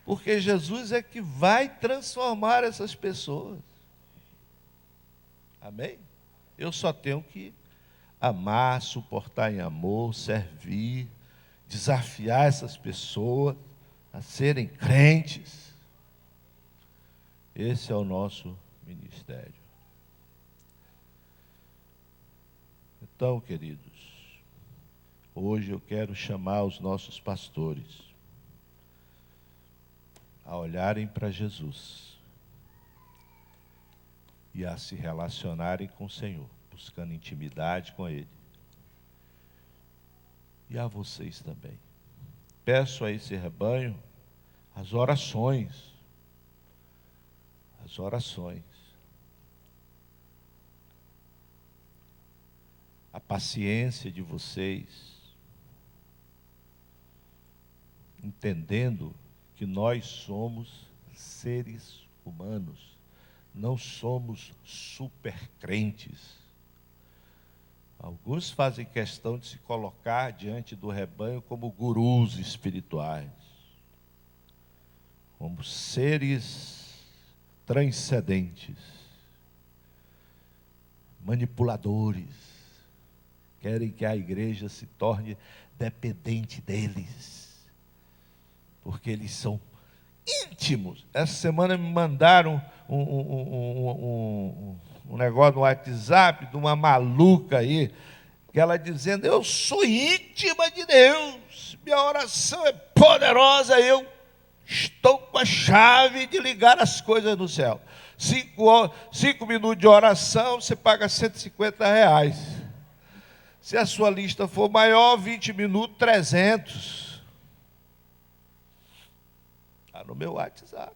Speaker 4: Porque Jesus é que vai transformar essas pessoas. Amém? Eu só tenho que amar, suportar em amor, servir, desafiar essas pessoas a serem crentes. Esse é o nosso ministério. Então, queridos, hoje eu quero chamar os nossos pastores a olharem para Jesus e a se relacionarem com o Senhor, buscando intimidade com Ele. E a vocês também. Peço a esse rebanho as orações. As orações. A paciência de vocês, entendendo que nós somos seres humanos, não somos super crentes. Alguns fazem questão de se colocar diante do rebanho como gurus espirituais, como seres transcendentes, manipuladores, querem que a igreja se torne dependente deles, porque eles são íntimos. Essa semana me mandaram um negócio no WhatsApp de uma maluca aí, que ela dizendo: eu sou íntima de Deus, minha oração é poderosa, eu estou com a chave de ligar as coisas no céu. 5 minutos de oração, você paga R$ 150. Se a sua lista for maior, 20 minutos, 300. Está no meu WhatsApp.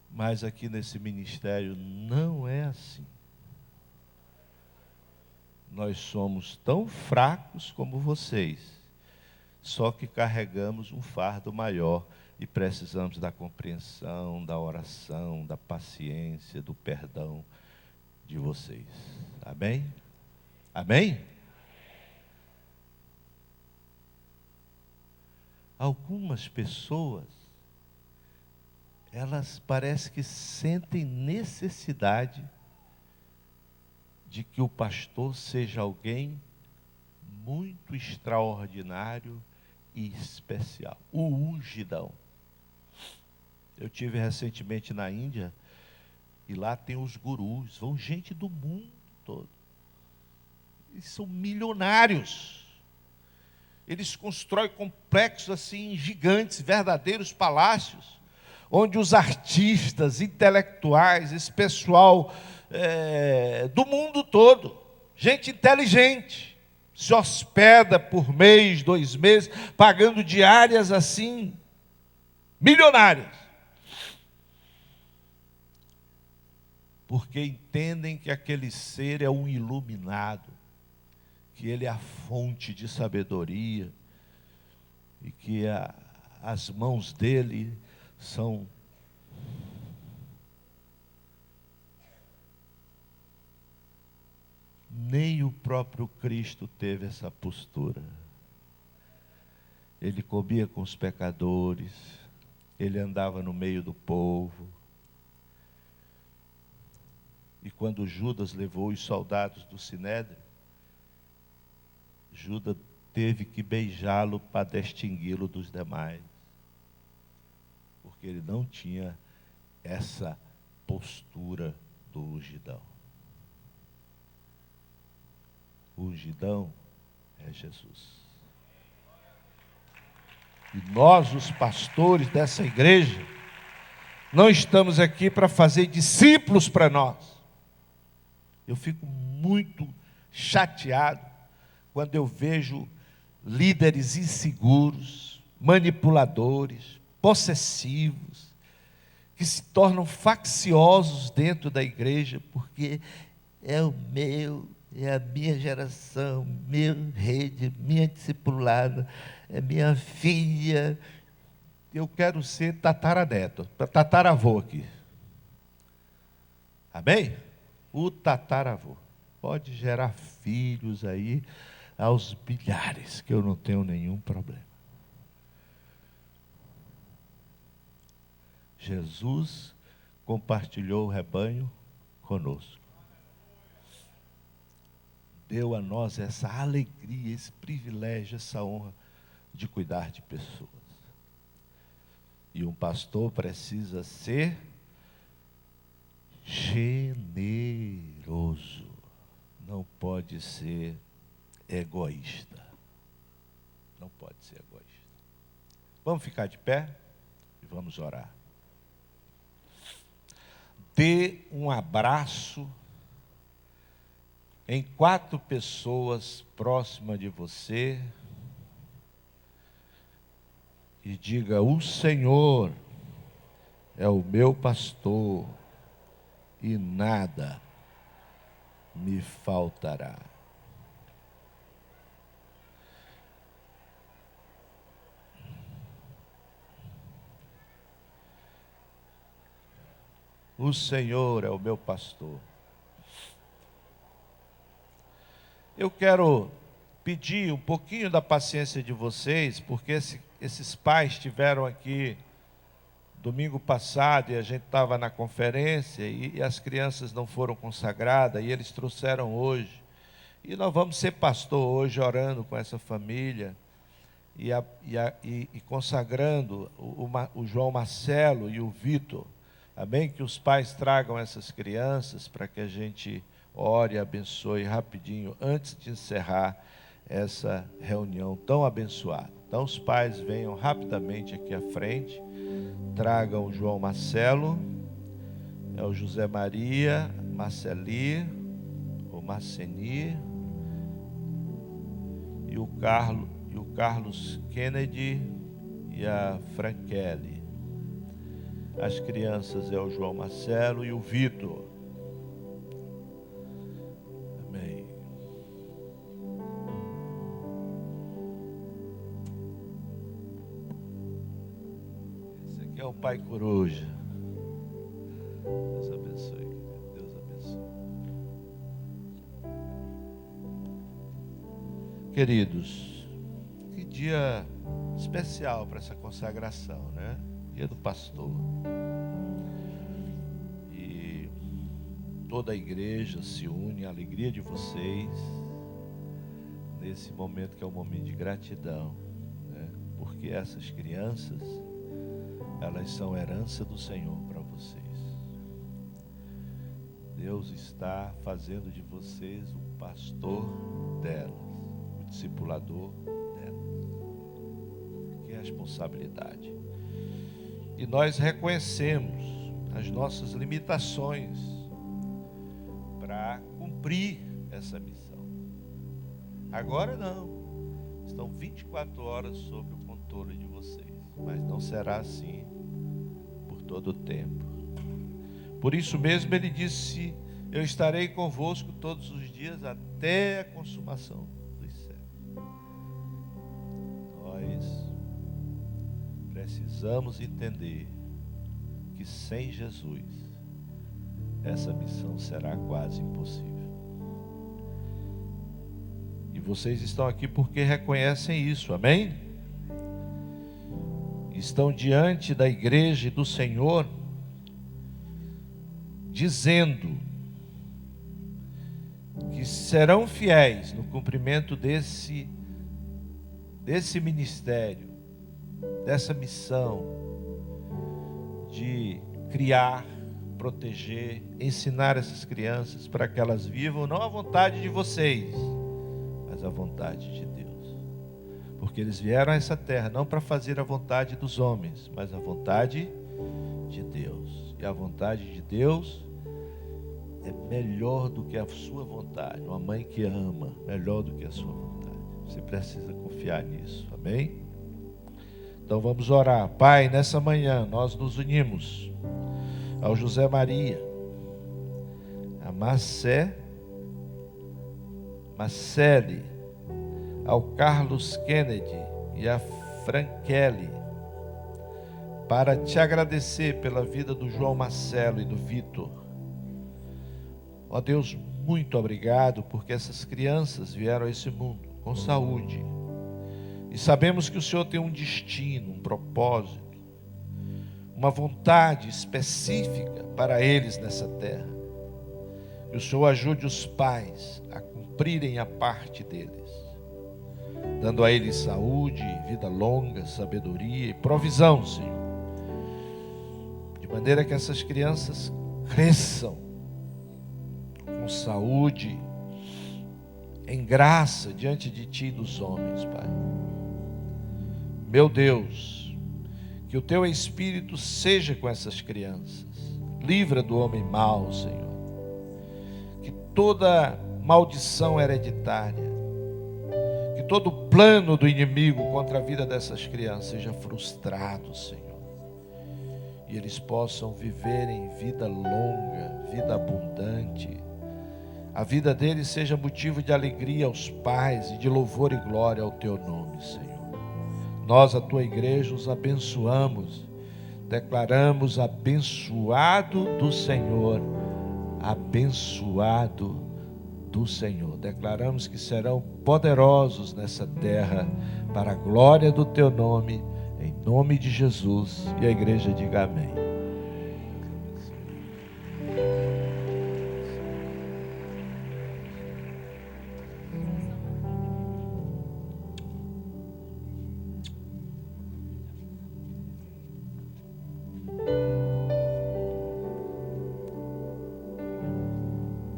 Speaker 4: Mas aqui nesse ministério não é assim. Nós somos tão fracos como vocês, só que carregamos um fardo maior e precisamos da compreensão, da oração, da paciência, do perdão de vocês. Amém? Amém? Algumas pessoas, elas parecem que sentem necessidade de que o pastor seja alguém muito extraordinário e especial. O ungidão. Eu tive recentemente na Índia, e lá tem os gurus, vão gente do mundo todo. Eles são milionários. Eles constroem complexos assim, gigantes, verdadeiros palácios, onde os artistas, intelectuais, esse pessoal do mundo todo, gente inteligente, se hospeda por mês, 2 meses, pagando diárias assim, milionárias. Porque entendem que aquele ser é um iluminado, que ele é a fonte de sabedoria, e que as mãos dele são nem o próprio Cristo teve essa postura. Ele comia com os pecadores, ele andava no meio do povo. E quando Judas levou os soldados do Sinédrio, Judas teve que beijá-lo para distingui-lo dos demais, porque ele não tinha essa postura do ungidão. O ungidão é Jesus. E nós, os pastores dessa igreja, não estamos aqui para fazer discípulos para nós. Eu fico muito chateado quando eu vejo líderes inseguros, manipuladores, possessivos, que se tornam facciosos dentro da igreja, porque é a minha geração, minha rede, minha discipulada, é minha filha. Eu quero ser tataraneto, tataravô aqui. Amém? O tataravô. Pode gerar filhos aí aos bilhares, que eu não tenho nenhum problema. Jesus compartilhou o rebanho conosco. Deu a nós essa alegria, esse privilégio, essa honra de cuidar de pessoas. E um pastor precisa ser generoso. Não pode ser egoísta. Não pode ser egoísta. Vamos ficar de pé e vamos orar. Dê um abraço em 4 pessoas próximas de você e diga: o Senhor é o meu pastor e nada me faltará. O Senhor é o meu pastor. Eu quero pedir um pouquinho da paciência de vocês, porque esses pais estiveram aqui domingo passado e a gente estava na conferência e as crianças não foram consagradas e eles trouxeram hoje. E nós vamos ser pastor hoje orando com essa família e consagrando o João Marcelo e o Vitor. Amém? Que os pais tragam essas crianças para que a gente ore e abençoe rapidinho antes de encerrar essa reunião tão abençoada. Então os pais venham rapidamente aqui à frente, tragam o João Marcelo, é o José Maria, Marceli, o Marceni e o Carlos Kennedy e a Frankelli. As crianças é o João Marcelo e o Vitor. Amém. Esse aqui é o Pai Coruja. Deus abençoe. Deus abençoe. Queridos, que dia especial para essa consagração, né? Dia do pastor. E toda a igreja se une à alegria de vocês nesse momento que é um momento de gratidão, né? Porque essas crianças, elas são herança do Senhor para vocês. Deus está fazendo de vocês o pastor delas, o discipulador delas. Que responsabilidade. E nós reconhecemos as nossas limitações para cumprir essa missão. Agora não. Estão 24 horas sob o controle de vocês. Mas não será assim por todo o tempo. Por isso mesmo ele disse: eu estarei convosco todos os dias até a consumação dos séculos. Nós precisamos entender que sem Jesus essa missão será quase impossível. E vocês estão aqui porque reconhecem isso, amém? Estão diante da igreja e do Senhor, dizendo que serão fiéis no cumprimento desse ministério, dessa missão de criar, proteger, ensinar essas crianças para que elas vivam não a vontade de vocês, mas a vontade de Deus. Porque eles vieram a essa terra não para fazer a vontade dos homens, mas a vontade de Deus. E a vontade de Deus é melhor do que a sua vontade. Uma mãe que ama, melhor do que a sua vontade. Você precisa confiar nisso, amém? Então vamos orar. Pai, nessa manhã nós nos unimos ao José Maria, a Marcele, ao Carlos Kennedy e a Frankelli, para te agradecer pela vida do João Marcelo e do Vitor. Ó Deus, muito obrigado, porque essas crianças vieram a esse mundo com saúde. E sabemos que o Senhor tem um destino, um propósito, uma vontade específica para eles nessa terra. Que o Senhor ajude os pais a cumprirem a parte deles, dando a eles saúde, vida longa, sabedoria e provisão, Senhor. De maneira que essas crianças cresçam com saúde, em graça diante de Ti e dos homens, Pai. Meu Deus, que o Teu Espírito seja com essas crianças. Livra do homem mau, Senhor. Que toda maldição hereditária, que todo plano do inimigo contra a vida dessas crianças seja frustrado, Senhor. E eles possam viver em vida longa, vida abundante. A vida deles seja motivo de alegria aos pais e de louvor e glória ao Teu nome, Senhor. Nós, a Tua igreja, os abençoamos, declaramos abençoado do Senhor, abençoado do Senhor. Declaramos que serão poderosos nessa terra, para a glória do Teu nome, em nome de Jesus. E a igreja diga amém.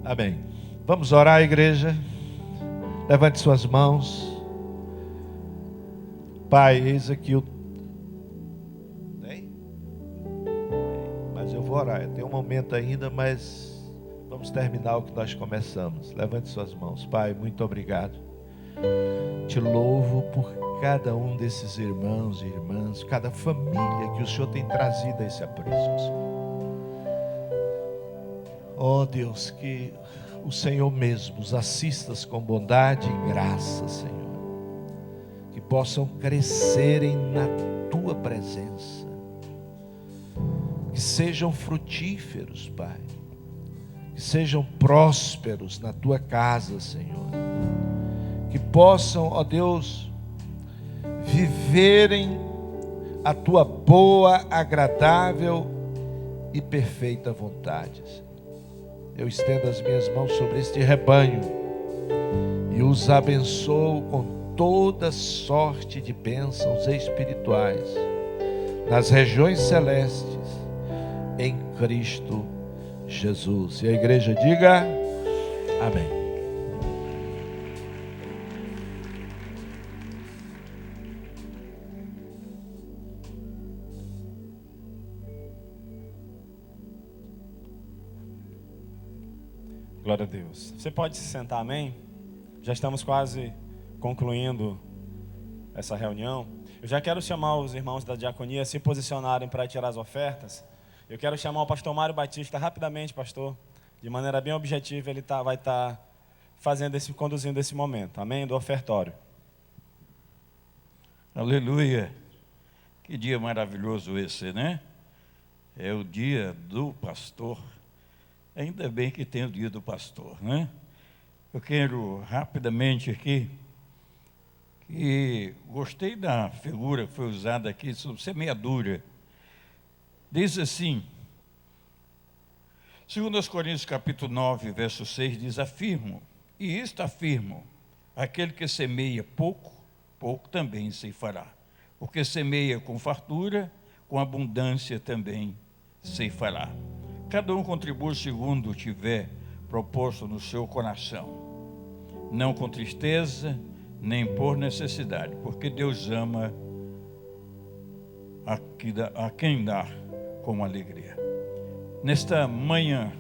Speaker 4: Amém. Vamos orar, igreja. Levante suas mãos. Pai, eis aqui o... Tem? Mas eu vou orar. Tem um momento ainda, mas vamos terminar o que nós começamos. Levante suas mãos. Pai, muito obrigado. Te louvo por cada um desses irmãos e irmãs, cada família que o Senhor tem trazido a esse aprisco, Senhor. Oh Deus, que o Senhor mesmo os assistas com bondade e graça, Senhor. Que possam crescerem na Tua presença. Que sejam frutíferos, Pai. Que sejam prósperos na Tua casa, Senhor. Que possam, ó Deus, viverem a Tua boa, agradável e perfeita vontade, Senhor. Eu estendo as minhas mãos sobre este rebanho e os abençoo com toda sorte de bênçãos espirituais nas regiões celestes em Cristo Jesus. E a igreja diga amém.
Speaker 3: Glória a Deus. Você pode se sentar, amém? Já estamos quase concluindo essa reunião. Eu já quero chamar os irmãos da diaconia a se posicionarem para tirar as ofertas. Eu quero chamar o pastor Mário Batista rapidamente, pastor. De maneira bem objetiva, ele vai estar conduzindo esse momento, amém? Do ofertório.
Speaker 5: Aleluia. Que dia maravilhoso esse, né? É o dia do pastor. Ainda bem que tem o dia do pastor, né? Eu quero rapidamente aqui, que gostei da figura que foi usada aqui sobre semeadura. Diz assim, 2 Coríntios capítulo 9, verso 6, diz, afirmo, e isto afirmo, aquele que semeia pouco, pouco também se fará. Porque semeia com fartura, com abundância também se fará. Cada um contribui segundo tiver proposto no seu coração, não com tristeza, nem por necessidade, porque Deus ama a quem dá com alegria. Nesta manhã,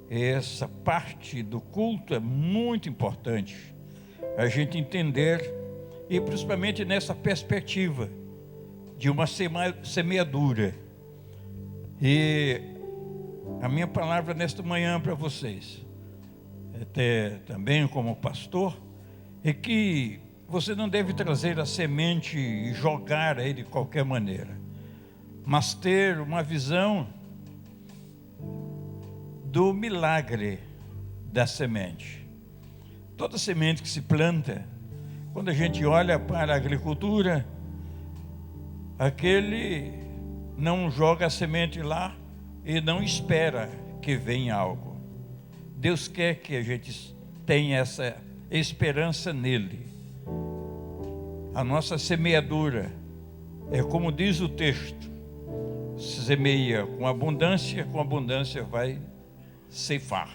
Speaker 5: essa parte do culto é muito importante, a gente entender, e principalmente nessa perspectiva de uma semeadura. E a minha palavra nesta manhã para vocês, até também como pastor, é que você não deve trazer a semente e jogar aí de qualquer maneira, mas ter uma visão do milagre da semente. Toda semente que se planta, quando a gente olha para a agricultura, aquele não joga a semente lá e não espera que venha algo. Deus quer que a gente tenha essa esperança nele. A nossa semeadura é como diz o texto, semeia com abundância vai ceifar.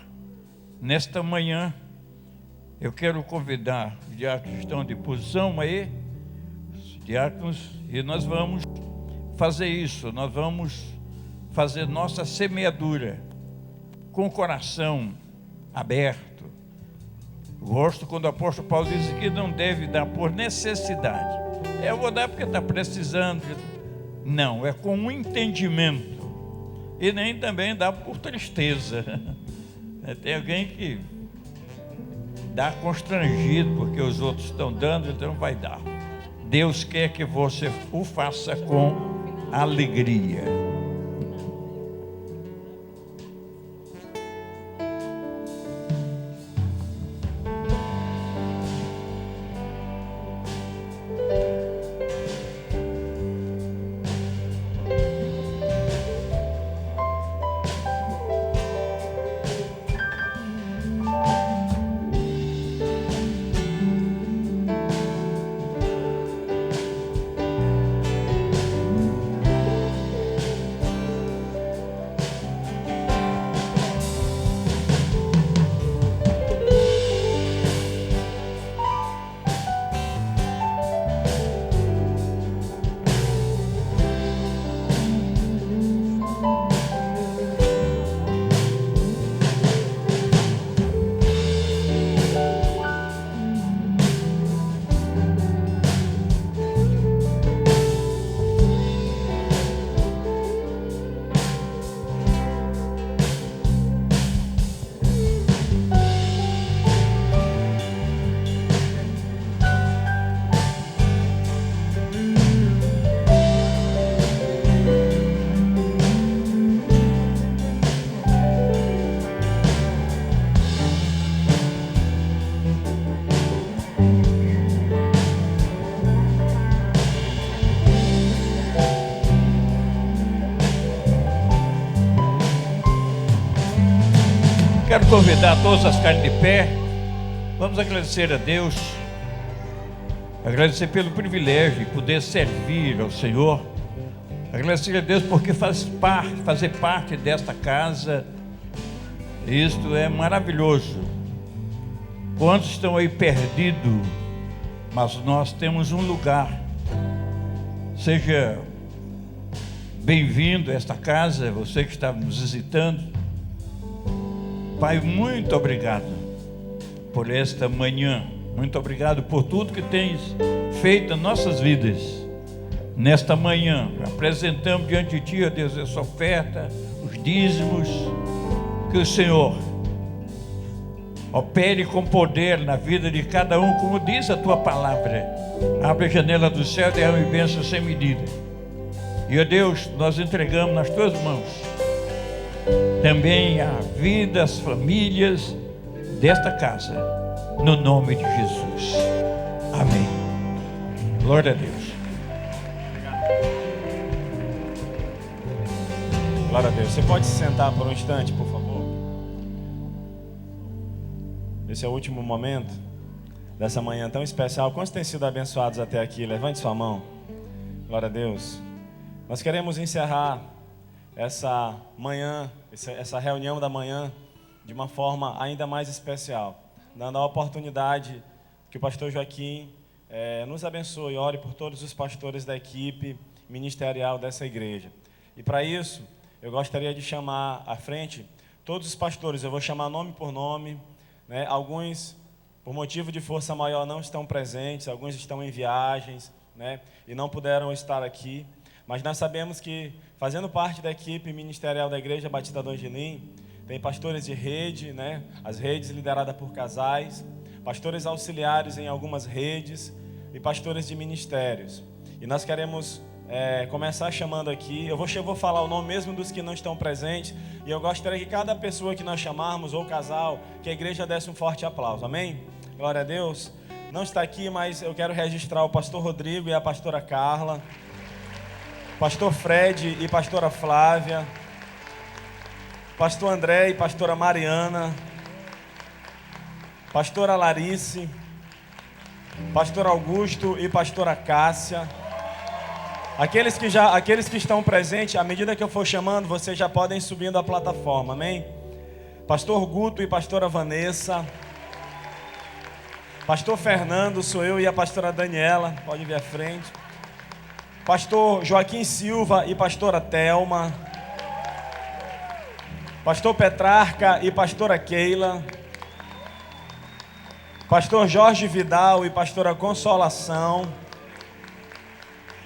Speaker 5: Nesta manhã, eu quero convidar os diáconos que estão de posição aí, os diáconos, e nós vamos fazer isso, nós vamos fazer nossa semeadura com o coração aberto. Gosto quando o apóstolo Paulo diz que não deve dar por necessidade. Eu vou dar porque está precisando. Não, é com um entendimento. E nem também dá por tristeza. Tem alguém que dá constrangido porque os outros estão dando, então não vai dar. Deus quer que você o faça com alegria. Quero convidar todos a ficarem de pé. Vamos agradecer a Deus. Agradecer pelo privilégio de poder servir ao Senhor. Agradecer a Deus porque fazer parte desta casa. Isto é maravilhoso. Quantos estão aí perdidos, mas nós temos um lugar. Seja bem-vindo a esta casa, você que está nos visitando. Pai, muito obrigado por esta manhã. Muito obrigado por tudo que tens feito em nossas vidas. Nesta manhã, apresentamos diante de Ti, ó Deus, essa oferta, os dízimos. Que o Senhor opere com poder na vida de cada um, como diz a Tua palavra. Abre a janela do céu e derrame bênçãos sem medida. E, ó Deus, nós entregamos nas Tuas mãos também a vida, as famílias desta casa, no nome de Jesus. Amém. Glória a Deus.
Speaker 3: Glória a Deus. Você pode se sentar por um instante, por favor? Esse é o último momento dessa manhã tão especial. Quantos têm sido abençoados até aqui? Levante sua mão. Glória a Deus. Nós queremos encerrar essa manhã, essa reunião da manhã, de uma forma ainda mais especial, dando a oportunidade que o pastor Joaquim nos abençoe, ore por todos os pastores da equipe ministerial dessa igreja. E para isso, eu gostaria de chamar à frente todos os pastores. Eu vou chamar nome por nome, né? Alguns, por motivo de força maior, não estão presentes, alguns estão em viagens, né? E não puderam estar aqui. Mas nós sabemos que, fazendo parte da equipe ministerial da Igreja Batista do Angelim, tem pastores de rede, né? As redes lideradas por casais, pastores auxiliares em algumas redes e pastores de ministérios. E nós queremos começar chamando aqui. Eu vou falar o nome mesmo dos que não estão presentes. E eu gostaria que cada pessoa que nós chamarmos, ou casal, que a igreja desse um forte aplauso. Amém? Glória a Deus. Não está aqui, mas eu quero registrar o pastor Rodrigo e a pastora Carla, pastor Fred e pastora Flávia, pastor André e pastora Mariana, pastora Larice, pastor Augusto e pastora Cássia. Aqueles que estão presentes, à medida que eu for chamando, vocês já podem ir subindo a plataforma, amém? Pastor Guto e pastora Vanessa, pastor Fernando, sou eu e a pastora Daniela, pode vir à frente. Pastor Joaquim Silva e pastora Thelma, pastor Petrarca e pastora Keila, pastor Jorge Vidal e pastora Consolação,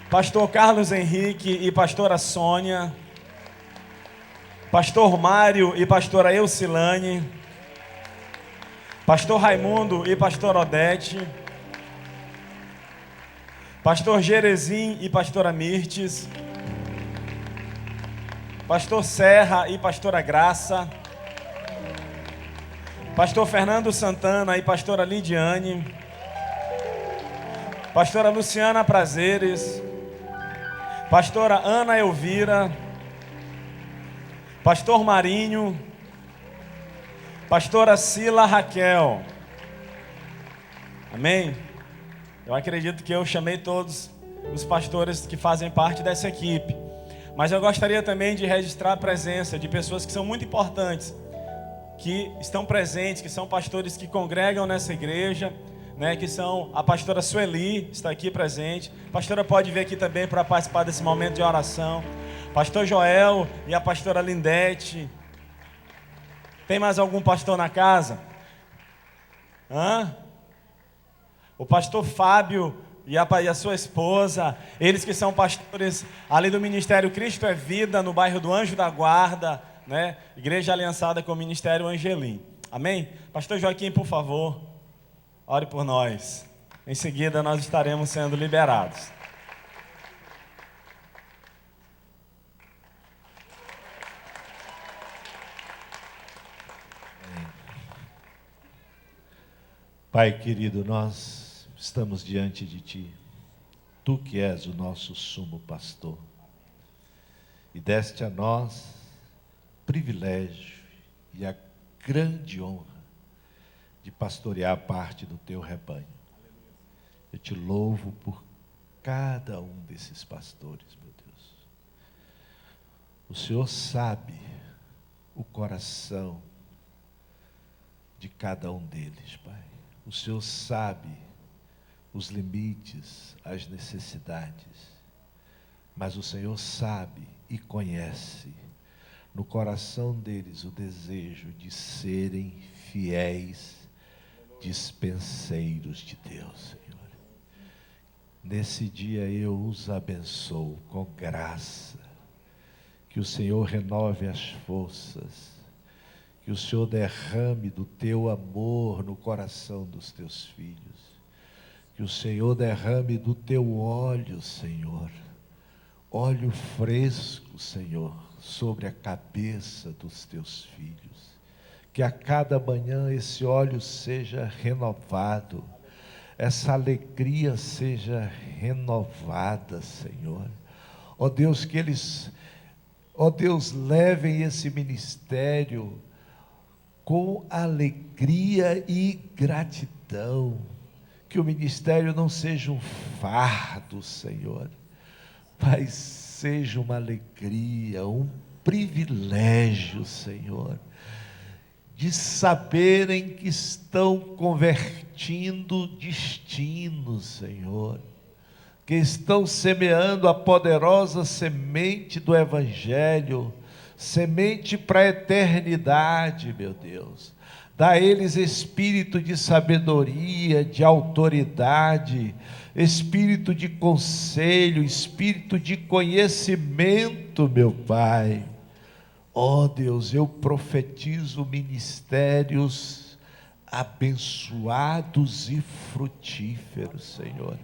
Speaker 3: pastor Carlos Henrique e pastora Sônia, pastor Mário e pastora Eucilane, pastor Raimundo e pastora Odete, pastor Jerezim e pastora Mirtes, pastor Serra e pastora Graça, pastor Fernando Santana e pastora Lidiane, pastora Luciana Prazeres, pastora Ana Elvira, pastor Marinho, pastora Sila Raquel. Amém? Eu acredito que eu chamei todos os pastores que fazem parte dessa equipe. Mas eu gostaria também de registrar a presença de pessoas que são muito importantes, que estão presentes, que são pastores que congregam nessa igreja, né, que são a pastora Sueli, está aqui presente. A pastora pode vir aqui também para participar desse momento de oração. Pastor Joel e a pastora Lindete. Tem mais algum pastor na casa? O pastor Fábio e a sua esposa, eles que são pastores ali do Ministério Cristo é Vida, no bairro do Anjo da Guarda, né? Igreja aliançada com o Ministério Angelim. Amém? Pastor Joaquim, por favor, ore por nós. Em seguida nós estaremos sendo liberados.
Speaker 4: Pai querido, nós estamos diante de Ti, Tu que és o nosso sumo pastor, e deste a nós privilégio e a grande honra de pastorear parte do teu rebanho. Eu te louvo por cada um desses pastores, meu Deus. O Senhor sabe o coração de cada um deles, Pai. O Senhor sabe os limites, as necessidades, mas o Senhor sabe e conhece no coração deles o desejo de serem fiéis dispenseiros de Deus, Senhor. Nesse dia eu os abençoo com graça, que o Senhor renove as forças, que o Senhor derrame do teu amor no coração dos teus filhos, que o Senhor derrame do teu óleo, Senhor, óleo fresco, Senhor, sobre a cabeça dos teus filhos, que a cada manhã esse óleo seja renovado, essa alegria seja renovada, Senhor. Ó Deus, que eles, ó Deus, levem esse ministério com alegria e gratidão, que o ministério não seja um fardo, Senhor, mas seja uma alegria, um privilégio, Senhor, de saberem que estão convertindo destinos, Senhor, que estão semeando a poderosa semente do Evangelho, semente para a eternidade, meu Deus. Dá a eles espírito de sabedoria, de autoridade, espírito de conselho, espírito de conhecimento, meu Pai. Ó Deus, eu profetizo ministérios abençoados e frutíferos, Senhor.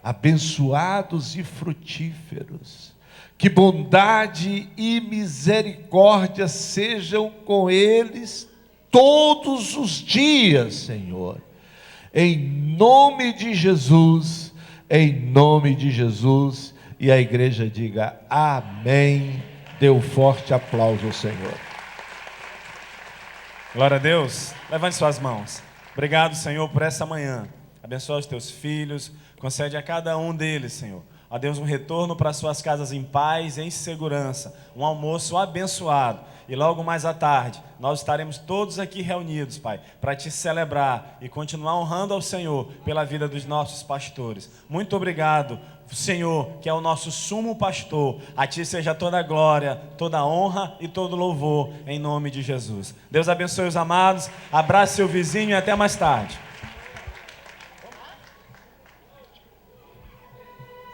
Speaker 4: Abençoados e frutíferos. Que bondade e misericórdia sejam com eles todos os dias, Senhor. Em nome de Jesus, em nome de Jesus. E a igreja diga amém. Dê um forte aplauso ao Senhor.
Speaker 3: Glória a Deus. Levante suas mãos. Obrigado, Senhor, por essa manhã. Abençoa os teus filhos. Concede a cada um deles, Senhor, ó Deus, um retorno para suas casas em paz e em segurança. Um almoço abençoado. E logo mais à tarde, nós estaremos todos aqui reunidos, Pai, para te celebrar e continuar honrando ao Senhor pela vida dos nossos pastores. Muito obrigado, Senhor, que é o nosso sumo pastor. A ti seja toda a glória, toda a honra e todo louvor, em nome de Jesus. Deus abençoe os amados, abrace seu vizinho e até mais tarde.